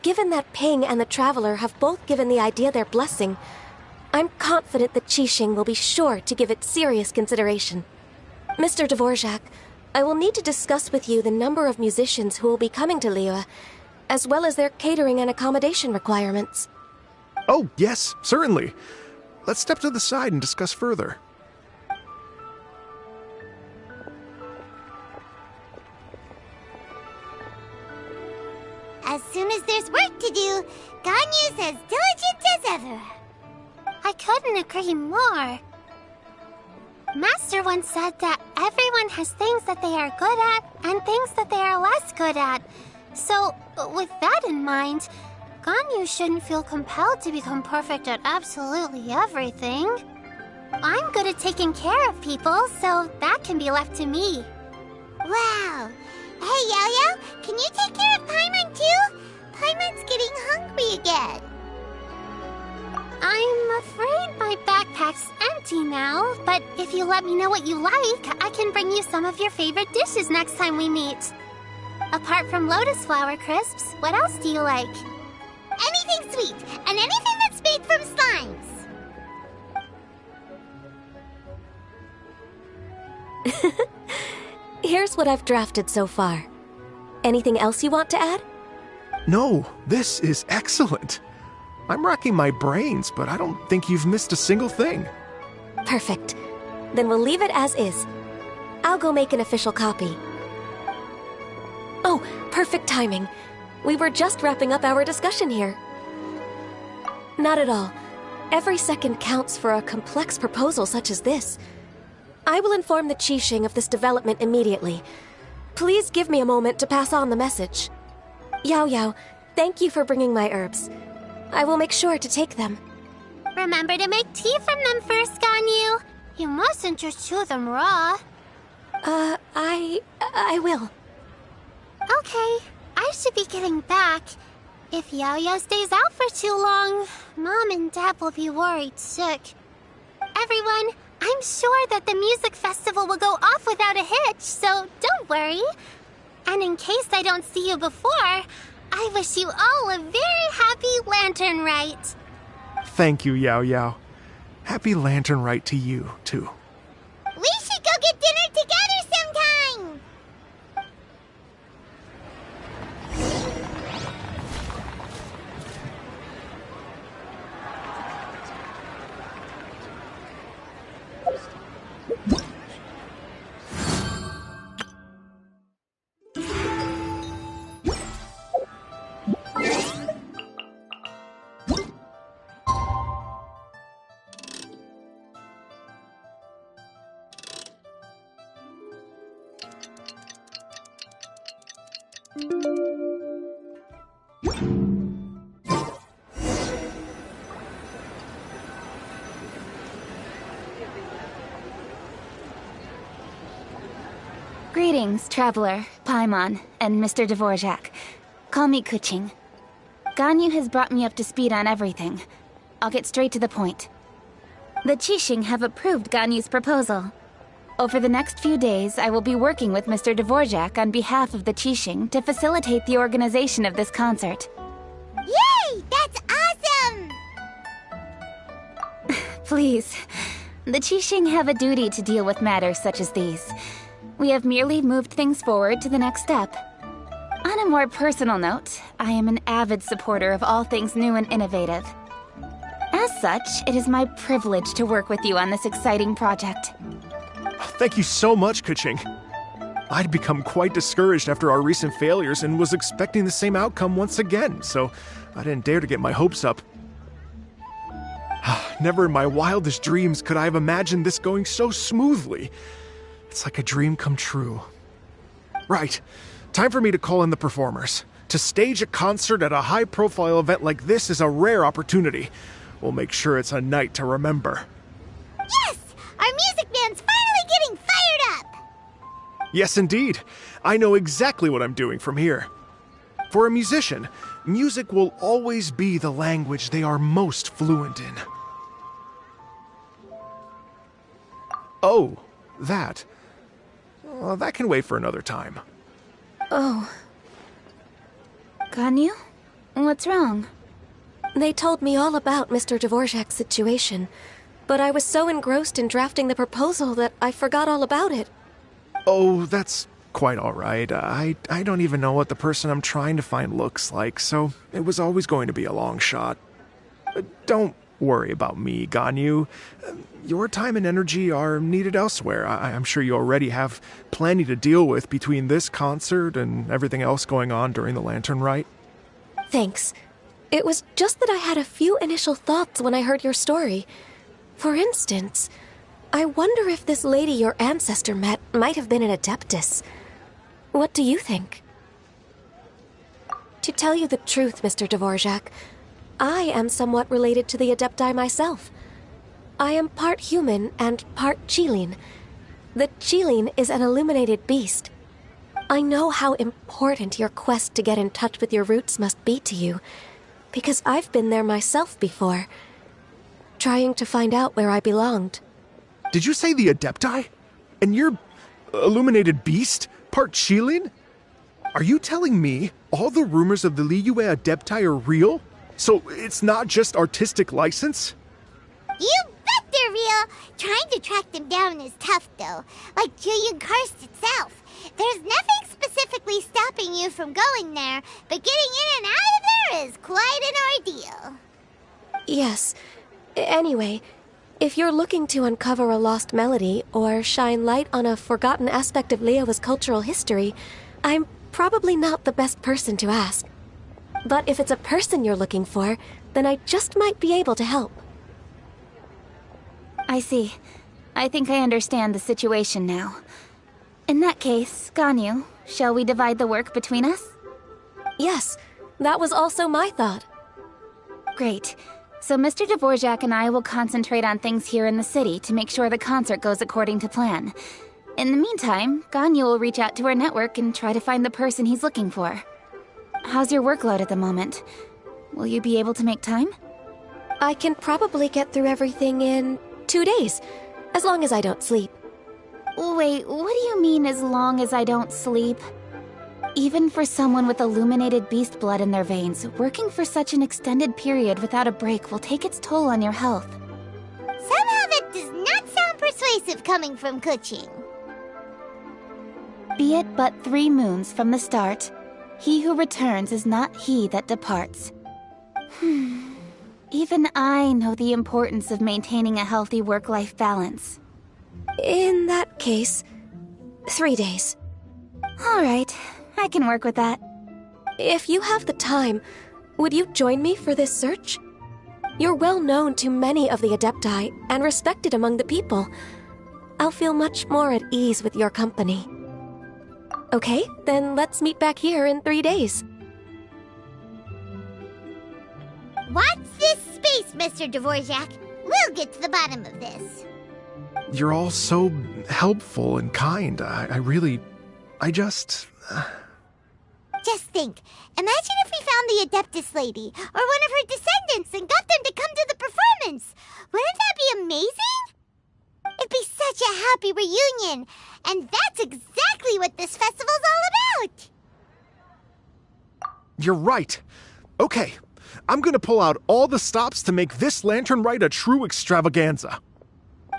given that Ping and the Traveler have both given the idea their blessing, I'm confident that Qixing will be sure to give it serious consideration. Mr. Dvorak, I will need to discuss with you the number of musicians who will be coming to Liyue, as well as their catering and accommodation requirements. Oh, yes, certainly. Let's step to the side and discuss further. As soon as there's work to do, Ganyu's as diligent as ever. I couldn't agree more. Master once said that everyone has things that they are good at and things that they are less good at. So, with that in mind, Ganyu shouldn't feel compelled to become perfect at absolutely everything. I'm good at taking care of people, so that can be left to me. Wow! Hey, Yao-Yao, can you take care of Paimon too? Paimon's getting hungry again. I'm afraid my backpack's empty now, but if you let me know what you like, I can bring you some of your favorite dishes next time we meet. Apart from lotus flower crisps, what else do you like? Anything sweet, and anything that's made from slimes. Here's what I've drafted so far. Anything else you want to add? No, this is excellent. I'm racking my brains, but I don't think you've missed a single thing. Perfect. Then we'll leave it as is. I'll go make an official copy. Oh, perfect timing. We were just wrapping up our discussion here. Not at all. Every second counts for a complex proposal such as this. I will inform the Qixing of this development immediately. Please give me a moment to pass on the message. Yao-Yao, thank you for bringing my herbs. I will make sure to take them. Remember to make tea from them first, Ganyu. You mustn't just chew them raw. I will. Okay, I should be getting back. If Yao-Yao stays out for too long, Mom and Dad will be worried sick. Everyone, I'm sure that the music festival will go off without a hitch, so don't worry. And in case I don't see you before, I wish you all a very happy Lantern Rite. Thank you, Yao-Yao. Happy Lantern Rite to you, too. We should go get dinner together sometime! Greetings, Traveler, Paimon, and Mr. Dvorak. Call me Kuching. Ganyu has brought me up to speed on everything. I'll get straight to the point. The Qixing have approved Ganyu's proposal. Over the next few days, I will be working with Mr. Dvorak on behalf of the Qixing to facilitate the organization of this concert. Yay! That's awesome! Please. The Qixing have a duty to deal with matters such as these. We have merely moved things forward to the next step. On a more personal note, I am an avid supporter of all things new and innovative. As such, it is my privilege to work with you on this exciting project. Thank you so much, Kuching. I'd become quite discouraged after our recent failures and was expecting the same outcome once again, so I didn't dare to get my hopes up. Never in my wildest dreams could I have imagined this going so smoothly. It's like a dream come true. Right. Time for me to call in the performers. To stage a concert at a high-profile event like this is a rare opportunity. We'll make sure it's a night to remember. Yes! Our music band's finally getting fired up! Yes, indeed. I know exactly what I'm doing from here. For a musician, music will always be the language they are most fluent in. Oh, that. Well, that can wait for another time. Oh. Ganyu? What's wrong? They told me all about Mr. Dvorak's situation, but I was so engrossed in drafting the proposal that I forgot all about it. Oh, that's quite all right. I don't even know what the person I'm trying to find looks like, so it was always going to be a long shot. Don't worry about me, Ganyu. Your time and energy are needed elsewhere. I'm sure you already have plenty to deal with between this concert and everything else going on during the Lantern Rite. Thanks. It was just that I had a few initial thoughts when I heard your story. For instance, I wonder if this lady your ancestor met might have been an Adeptus. What do you think? To tell you the truth, Mr. Dvorak, I am somewhat related to the Adepti myself. I am part human and part Qilin. The Qilin is an illuminated beast. I know how important your quest to get in touch with your roots must be to you, because I've been there myself before, trying to find out where I belonged. Did you say the Adepti? And you're illuminated beast? Part Qilin? Are you telling me all the rumors of the Liyue Adepti are real? So it's not just artistic license? You bet they're real! Trying to track them down is tough, though. Like Julian Karst itself. There's nothing specifically stopping you from going there, but getting in and out of there is quite an ordeal. Yes. Anyway, if you're looking to uncover a lost melody or shine light on a forgotten aspect of Liyue's cultural history, I'm probably not the best person to ask. But if it's a person you're looking for, then I just might be able to help. I see. I think I understand the situation now. In that case, Ganyu, shall we divide the work between us? Yes, that was also my thought. Great. So Mr. Dvorak and I will concentrate on things here in the city to make sure the concert goes according to plan. In the meantime, Ganyu will reach out to our network and try to find the person he's looking for. How's your workload at the moment? Will you be able to make time? I can probably get through everything in 2 days, as long as I don't sleep. Wait, what do you mean as long as I don't sleep? Even for someone with illuminated beast blood in their veins, working for such an extended period without a break will take its toll on your health. Somehow that does not sound persuasive coming from Kuching. Be it but 3 moons from the start, he who returns is not he that departs. Even I know the importance of maintaining a healthy work-life balance. In that case, 3 days. All right, I can work with that. If you have the time, would you join me for this search? You're well known to many of the Adepti and respected among the people. I'll feel much more at ease with your company. Okay, then let's meet back here in 3 days. Watch this space, Mr. Dvorak. We'll get to the bottom of this. You're all so helpful and kind. Just think. Imagine if we found the Adeptus lady, or one of her descendants, and got them to come to the performance. Wouldn't that be amazing? It'd be such a a happy reunion. And that's exactly what this festival's all about. You're right. Okay, I'm gonna pull out all the stops to make this lantern ride a true extravaganza.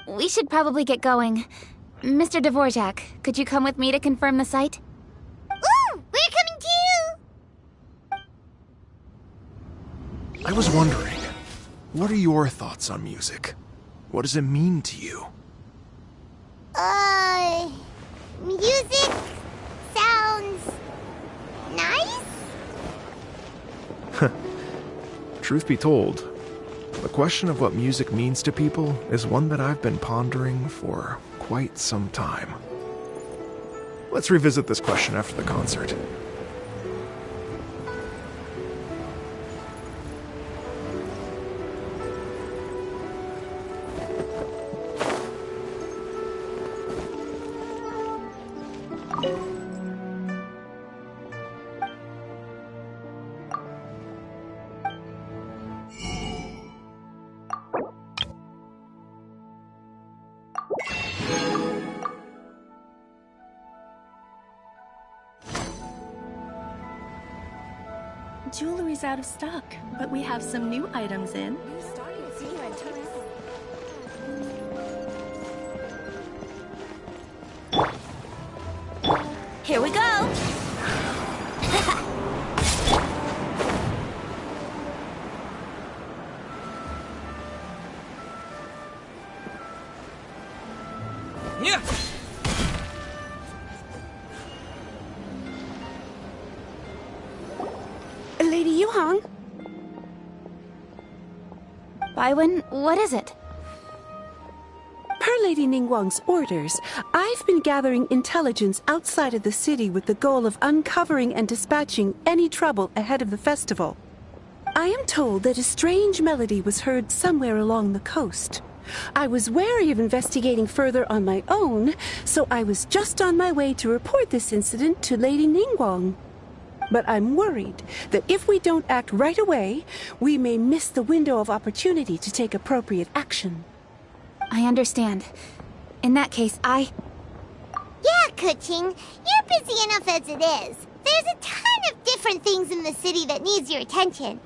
We should probably get going. Mr. Dvorak, could you come with me to confirm the site? Ooh, we're coming too! I was wondering, what are your thoughts on music? What does it mean to you? Music sounds nice? Truth be told, the question of what music means to people is one that I've been pondering for quite some time. Let's revisit this question after the concert. Jewelry's out of stock, but we have some new items in. Here we go! Yeah. Lady Yuhang? Baiwen, what is it? Per Lady Ningguang's orders, I've been gathering intelligence outside of the city with the goal of uncovering and dispatching any trouble ahead of the festival. I am told that a strange melody was heard somewhere along the coast. I was wary of investigating further on my own, so I was just on my way to report this incident to Lady Ningguang. But I'm worried that if we don't act right away, we may miss the window of opportunity to take appropriate action. I understand. In that case, Yeah, Kuching, you're busy enough as it is. There's a ton of different things in the city that needs your attention.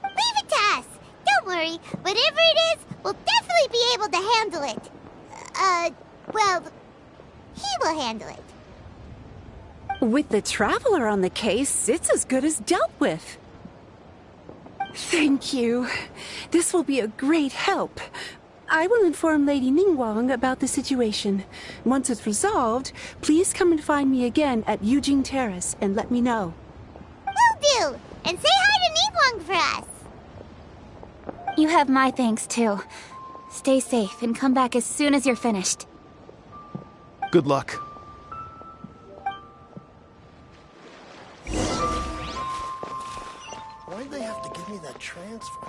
Leave it to us. Don't worry. Whatever it is, we'll definitely be able to handle it. Well, he will handle it. With the Traveler on the case, it's as good as dealt with. Thank you. This will be a great help. I will inform Lady Ningguang about the situation. Once it's resolved, please come and find me again at Yujing Terrace and let me know. Will do! And say hi to Ningguang for us! you have my thanks too. Stay safe and come back as soon as you're finished. Good luck. Why'd they have to give me that transfer?